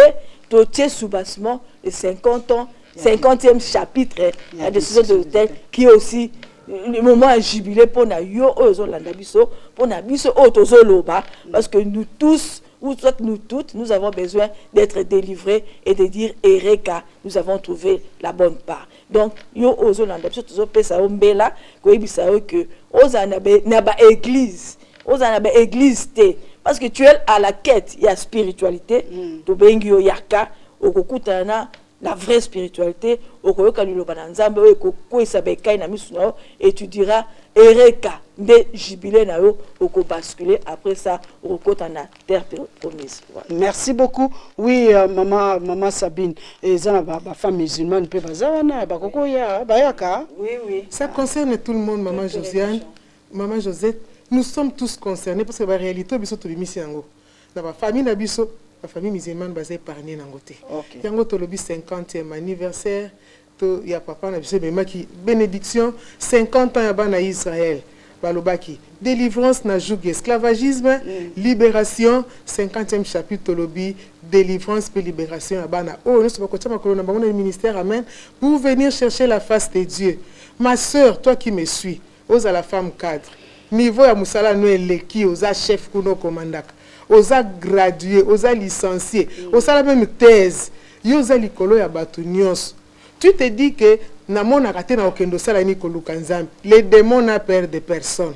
te tirer sous bassement les 50 ans 50e chapitre la décision de l'hôtel qui est aussi le moment à jubilé pour na yo ozolanda biso pour na biso otozoloba parce que nous tous ou soit nous toutes nous avons besoin d'être délivrés et de dire Ereka nous avons trouvé la bonne part. Donc yo ozolanda biso tozopesa ombela ko ebisa que ozana na ba église te parce que tu es à la quête il y a spiritualité to bengi yo yaka okokutana la vraie spiritualité et tu diras Ereka de jubilé na yo oko basculer après ça okota na terre promise. Merci beaucoup. Oui maman Sabine et ça ba femme musulmane peut bazana ba koko ya bayaka. Oui. Ça concerne tout le monde maman Josiane, maman Josette, nous sommes tous concernés parce que la réalité biso to bimisi yango. Na ba famille na biso la famille musulmane basée épargnée nangote. Yango to lobi 50e anniversaire to ya papa na biso bema ki bénédiction 50 ans ya bana Israël. Balobaki délivrance na joug esclavagisme, libération 50e chapitre lobi délivrance et libération ya bana. Oh nous sommes côté makolo na bango na ministère amen pour venir chercher la face de Dieu. Ma sœur, toi qui me suis, osa la femme cadre. Niveau ya musala no eleki osa chef kuno commandaka. Osa gradué, osa licencié, osa la même thèse. Yosa likolo ya batu nyonso. Tu te dis que na mona raté na okendo sala ni koluka Nzambe. Le démon n'a peur de personne.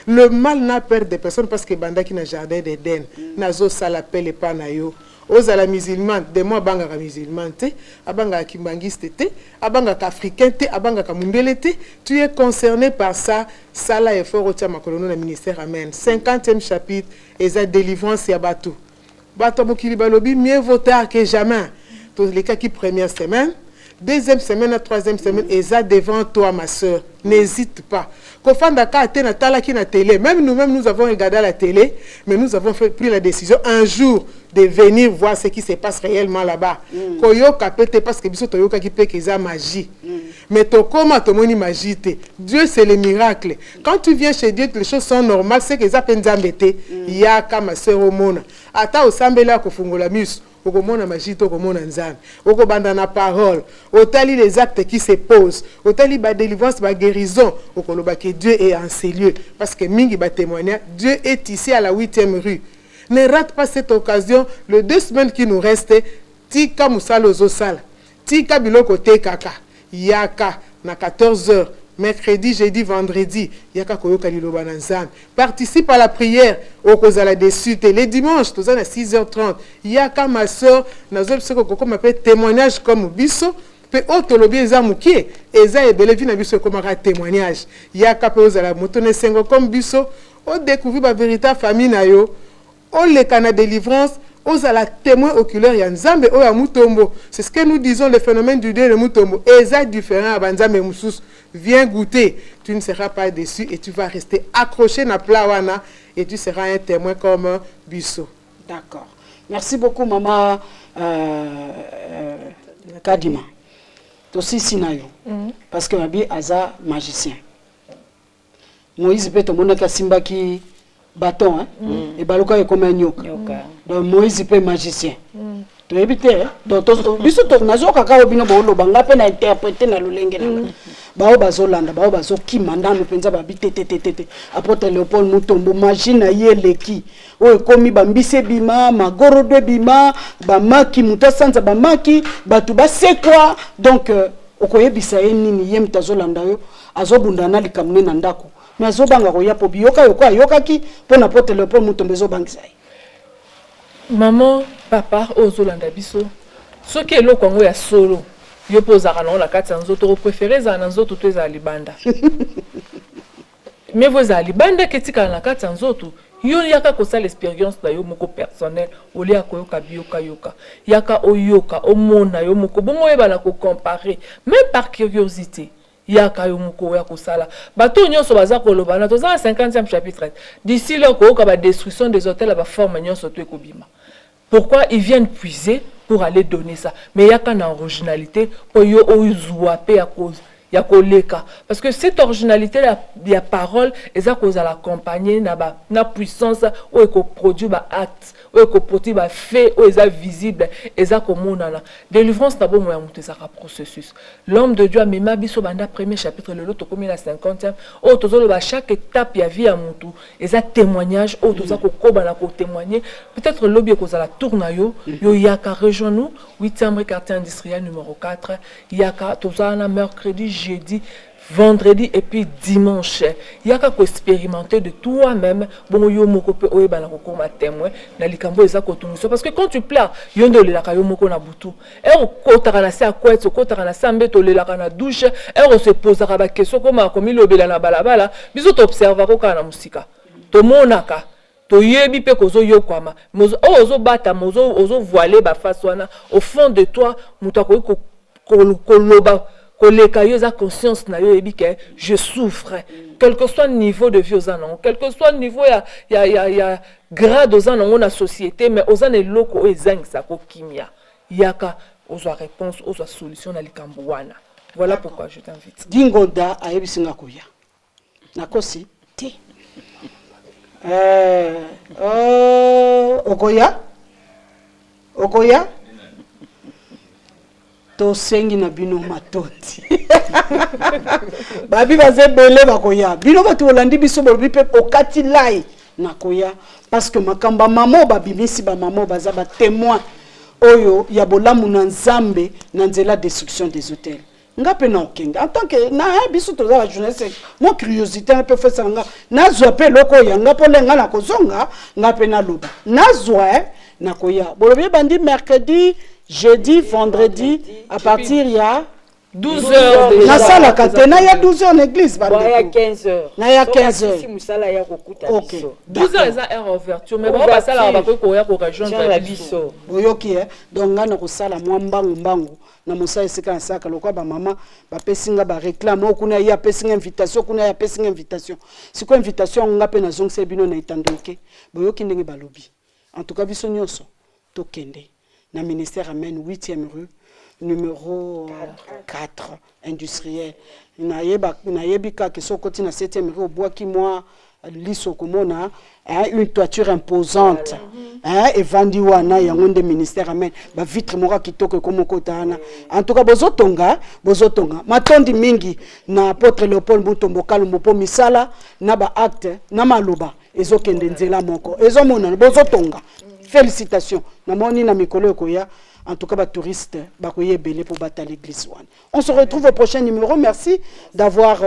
Le mal n'a peur de personne parce que bandaki na jardin d'Éden. Nazo sala pele pa na yo. Osa la musulman, de moi banga ka musulman te, abanga kimbangiste te, abanga ka africain te, abanga ka mundele te. Tu es concerné par ça. Sala effort au tia makolono na ministère amen. 50e chapitre eza délivrance ya batu. Bato mokili balobi mieux vaut tard que jamais. Tous les cas qui première semaine, deuxième semaine, troisième semaine, eza devant toi ma soeur. N'hésite pas. Kofanda ka atena tala ki na télé. Même nous-mêmes nous avons regardé à la télé, mais nous avons pris la décision un jour de venir voir ce qui se passe réellement là-bas. Koyoka pete parce que biso toyoka ki pe keza magie. Mais tokoma tomoni magie te. Dieu c'est le miracle. Quand tu viens chez Dieu, les choses sont normales, c'est que ça penzambe te. Yaka ma sœur omona. Ata osambela ko fungola miso. Okomona magie to komona Nzambe. Okobanda na parole. Otali les actes qui se posent. Otali ba délivrance, ba guérison. Okoloba que Dieu est en ces lieux parce que mingi ba témoigner, Dieu est ici à la 8e rue. Ne rate pas cette occasion. Les 2 semaines qui nous restent, tika musalo zosala. Tika biloko te kaka. Yaka na 14h. Mercredi, jeudi, vendredi, yaka koyoka liloba na Nzambe. Participe à la prière au kozala dessus. Les dimanches, tous à 6h30. Yaka ma soeur, nazo seko koko m'appelle témoignage comme biso. Pe otolobi eza mukie, eza ebele vi na biso comme un témoignage. Yaka pe ozala motone sengo comme biso. O découvrir ba véritable famille na yo. O le kana délivrance. Ozala témoin oculaire ya Nzambe o ya mutombo. C'est ce que nous disons le phénomène du Dieu de mutombo. Eza différent à Banzambe musus. Viens goûter, tu ne seras pas déçu et tu vas rester accroché na plawana et tu seras un témoin comme Bisso. D'accord. Merci beaucoup maman Kadima. Aussi sinayo parce que Mabi aza magicien. Moïse peut te montrer simba qui bâton hein et baluka est comme un nyoka. Donc Moïse peut magicien. Tu éviter donc biso to nazo kaka obino bolo banga pe na interpréter na lolenge na bao bazolanda bao bazo kimanda no penza ba bitete apôtre Léopold Mutombo machine ye leki o komi bambise bima magoro bima ba maki mutasanza ba maki batu ba sekwa donc okoyebisa nini yem tazolanda yo azobunda na likamne na ndako mais azobanga ko yapo biyoka yoka yokaki pona apôtre Léopold Mutombo zo bangisa. Maman papa ozolanda biso soki eloko yango ya solo yo mpo ozalaka nango na kati ya nzoto opréféré ezala na nzoto to ezala libanda mais vo ezala libanda ketikala na kati ya nzoto yo yaka kosala expérience na yo moko personnel olia koyoka biyoka yaka oyoka omona yo moko bongo oyebana kocompare même par curiosité yaka yo moko ya kosala bato nyonso baza kolobana toza na 50e chapitre d'ici là koyoka ba destruction des hôtels ba forme nyonso to ekobima. Pourquoi ils viennent puiser pour aller donner ça? Mais il y a qu'une originalité pour y à cause. Il y a koleka parce que cette originalité la parole est à cause à l'accompagner na puissance ou eko produit ba acte ou eko produit ba fait ou est visible est à comme on a délivrance na bon moyen monter ça processus. L'homme de Dieu a même biso banda premier chapitre le lot comme la 50e au tozolo ba chaque étape ya vie à montu est à témoignage au toza ko koba na ko témoigner peut-être lobby ko za la tourna yo yaka rejoins nous 8e quartier industriel numéro 4 yaka toza na mercredi jeudi, vendredi et puis dimanche. Il y a qu'à expérimenter de toi-même. Bon, yo moko pe oye bana ko ma témoin na likambo eza ko tuniso parce que quand tu pleures, yo ndo le la yo moko na butu. Et on kotaka na sa kwetso, kotaka na sa mbeto le la na douche, et on se posera ba question comme il obela na balabala, biso to observa ko kana musika. To monaka to yebi pe kozo yokwama. Mozo ozo bata mozo ozo voiler ba face wana au fond de toi mutako ko loba koleka yo za conscience na yo ebike je souffre quel que soit le niveau de vie aux anon quel que soit le niveau ya grade aux anon na société mais aux anon loko ezang sa ko kimia yaka ozo réponse ozo solution na likambo wana voilà pourquoi je t'invite dingoda ayebisinga koya nakosi ti okoya to sengi na bino matondi babi baze bele bakoya bino batu olandi biso bo bipe okati lai na koya parce que makamba mamo babimisi ba mamo baza ba témoin oyo ya bolamu na nzambe na nzela destruction des hôtels ngape na okenga en tant que na biso toza la journaliste mon curiosité un peu fait ça na zwa pe loko ya ngapo lenga na kozonga ngape na loba na zwa na koya bolobi bandi mercredi jeudi, vendredi, à partir il y a 12 heures. Na sala katena il y a 12 heures en église. Il y a 15 heures. Il y a 15 heures. Ok. 12 heures c'est heure ouverture mais bon ça là on va koya ko rejoindre la biso. Boyoki donc ngana ko sala mwambangu mbangu na musa esika saka lokwa ba mama ba pesinga ba réclame okuna ya pesinga invitation kuna ya pesinga invitation. Siko invitation ngape na zongse bino na itandoke. Boyoki ndenge balobi. En tout cas biso nyonso to kende. Na ministère amène 8e rue numéro 4 industriel na yebika ke sokoti na 7e rue au bois qui moi liso komona une toiture imposante et vandi wana yango nde ministère amène ba vitre moko kitoko komoko tana en tout cas bozotonga matondi mingi na apôtre Léopold Mutombo Kalumbo po misala na ba acte na maloba ezokende nzela moko ezomona bozotonga. Félicitations. Namoni na mikolo koya. En tout cas, les touristes, pour battre l'église. On se retrouve au prochain numéro. Merci d'avoir,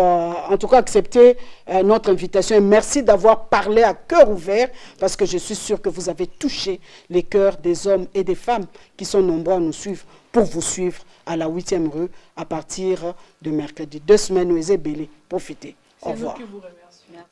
en tout cas, accepté notre invitation. Et merci d'avoir parlé à cœur ouvert, parce que je suis sûr que vous avez touché les cœurs des hommes et des femmes qui sont nombreux à nous suivre, pour vous suivre à la 8e rue à partir de mercredi. 2 semaines, nous Profitez. Au revoir. C'est nous qui vous remercions.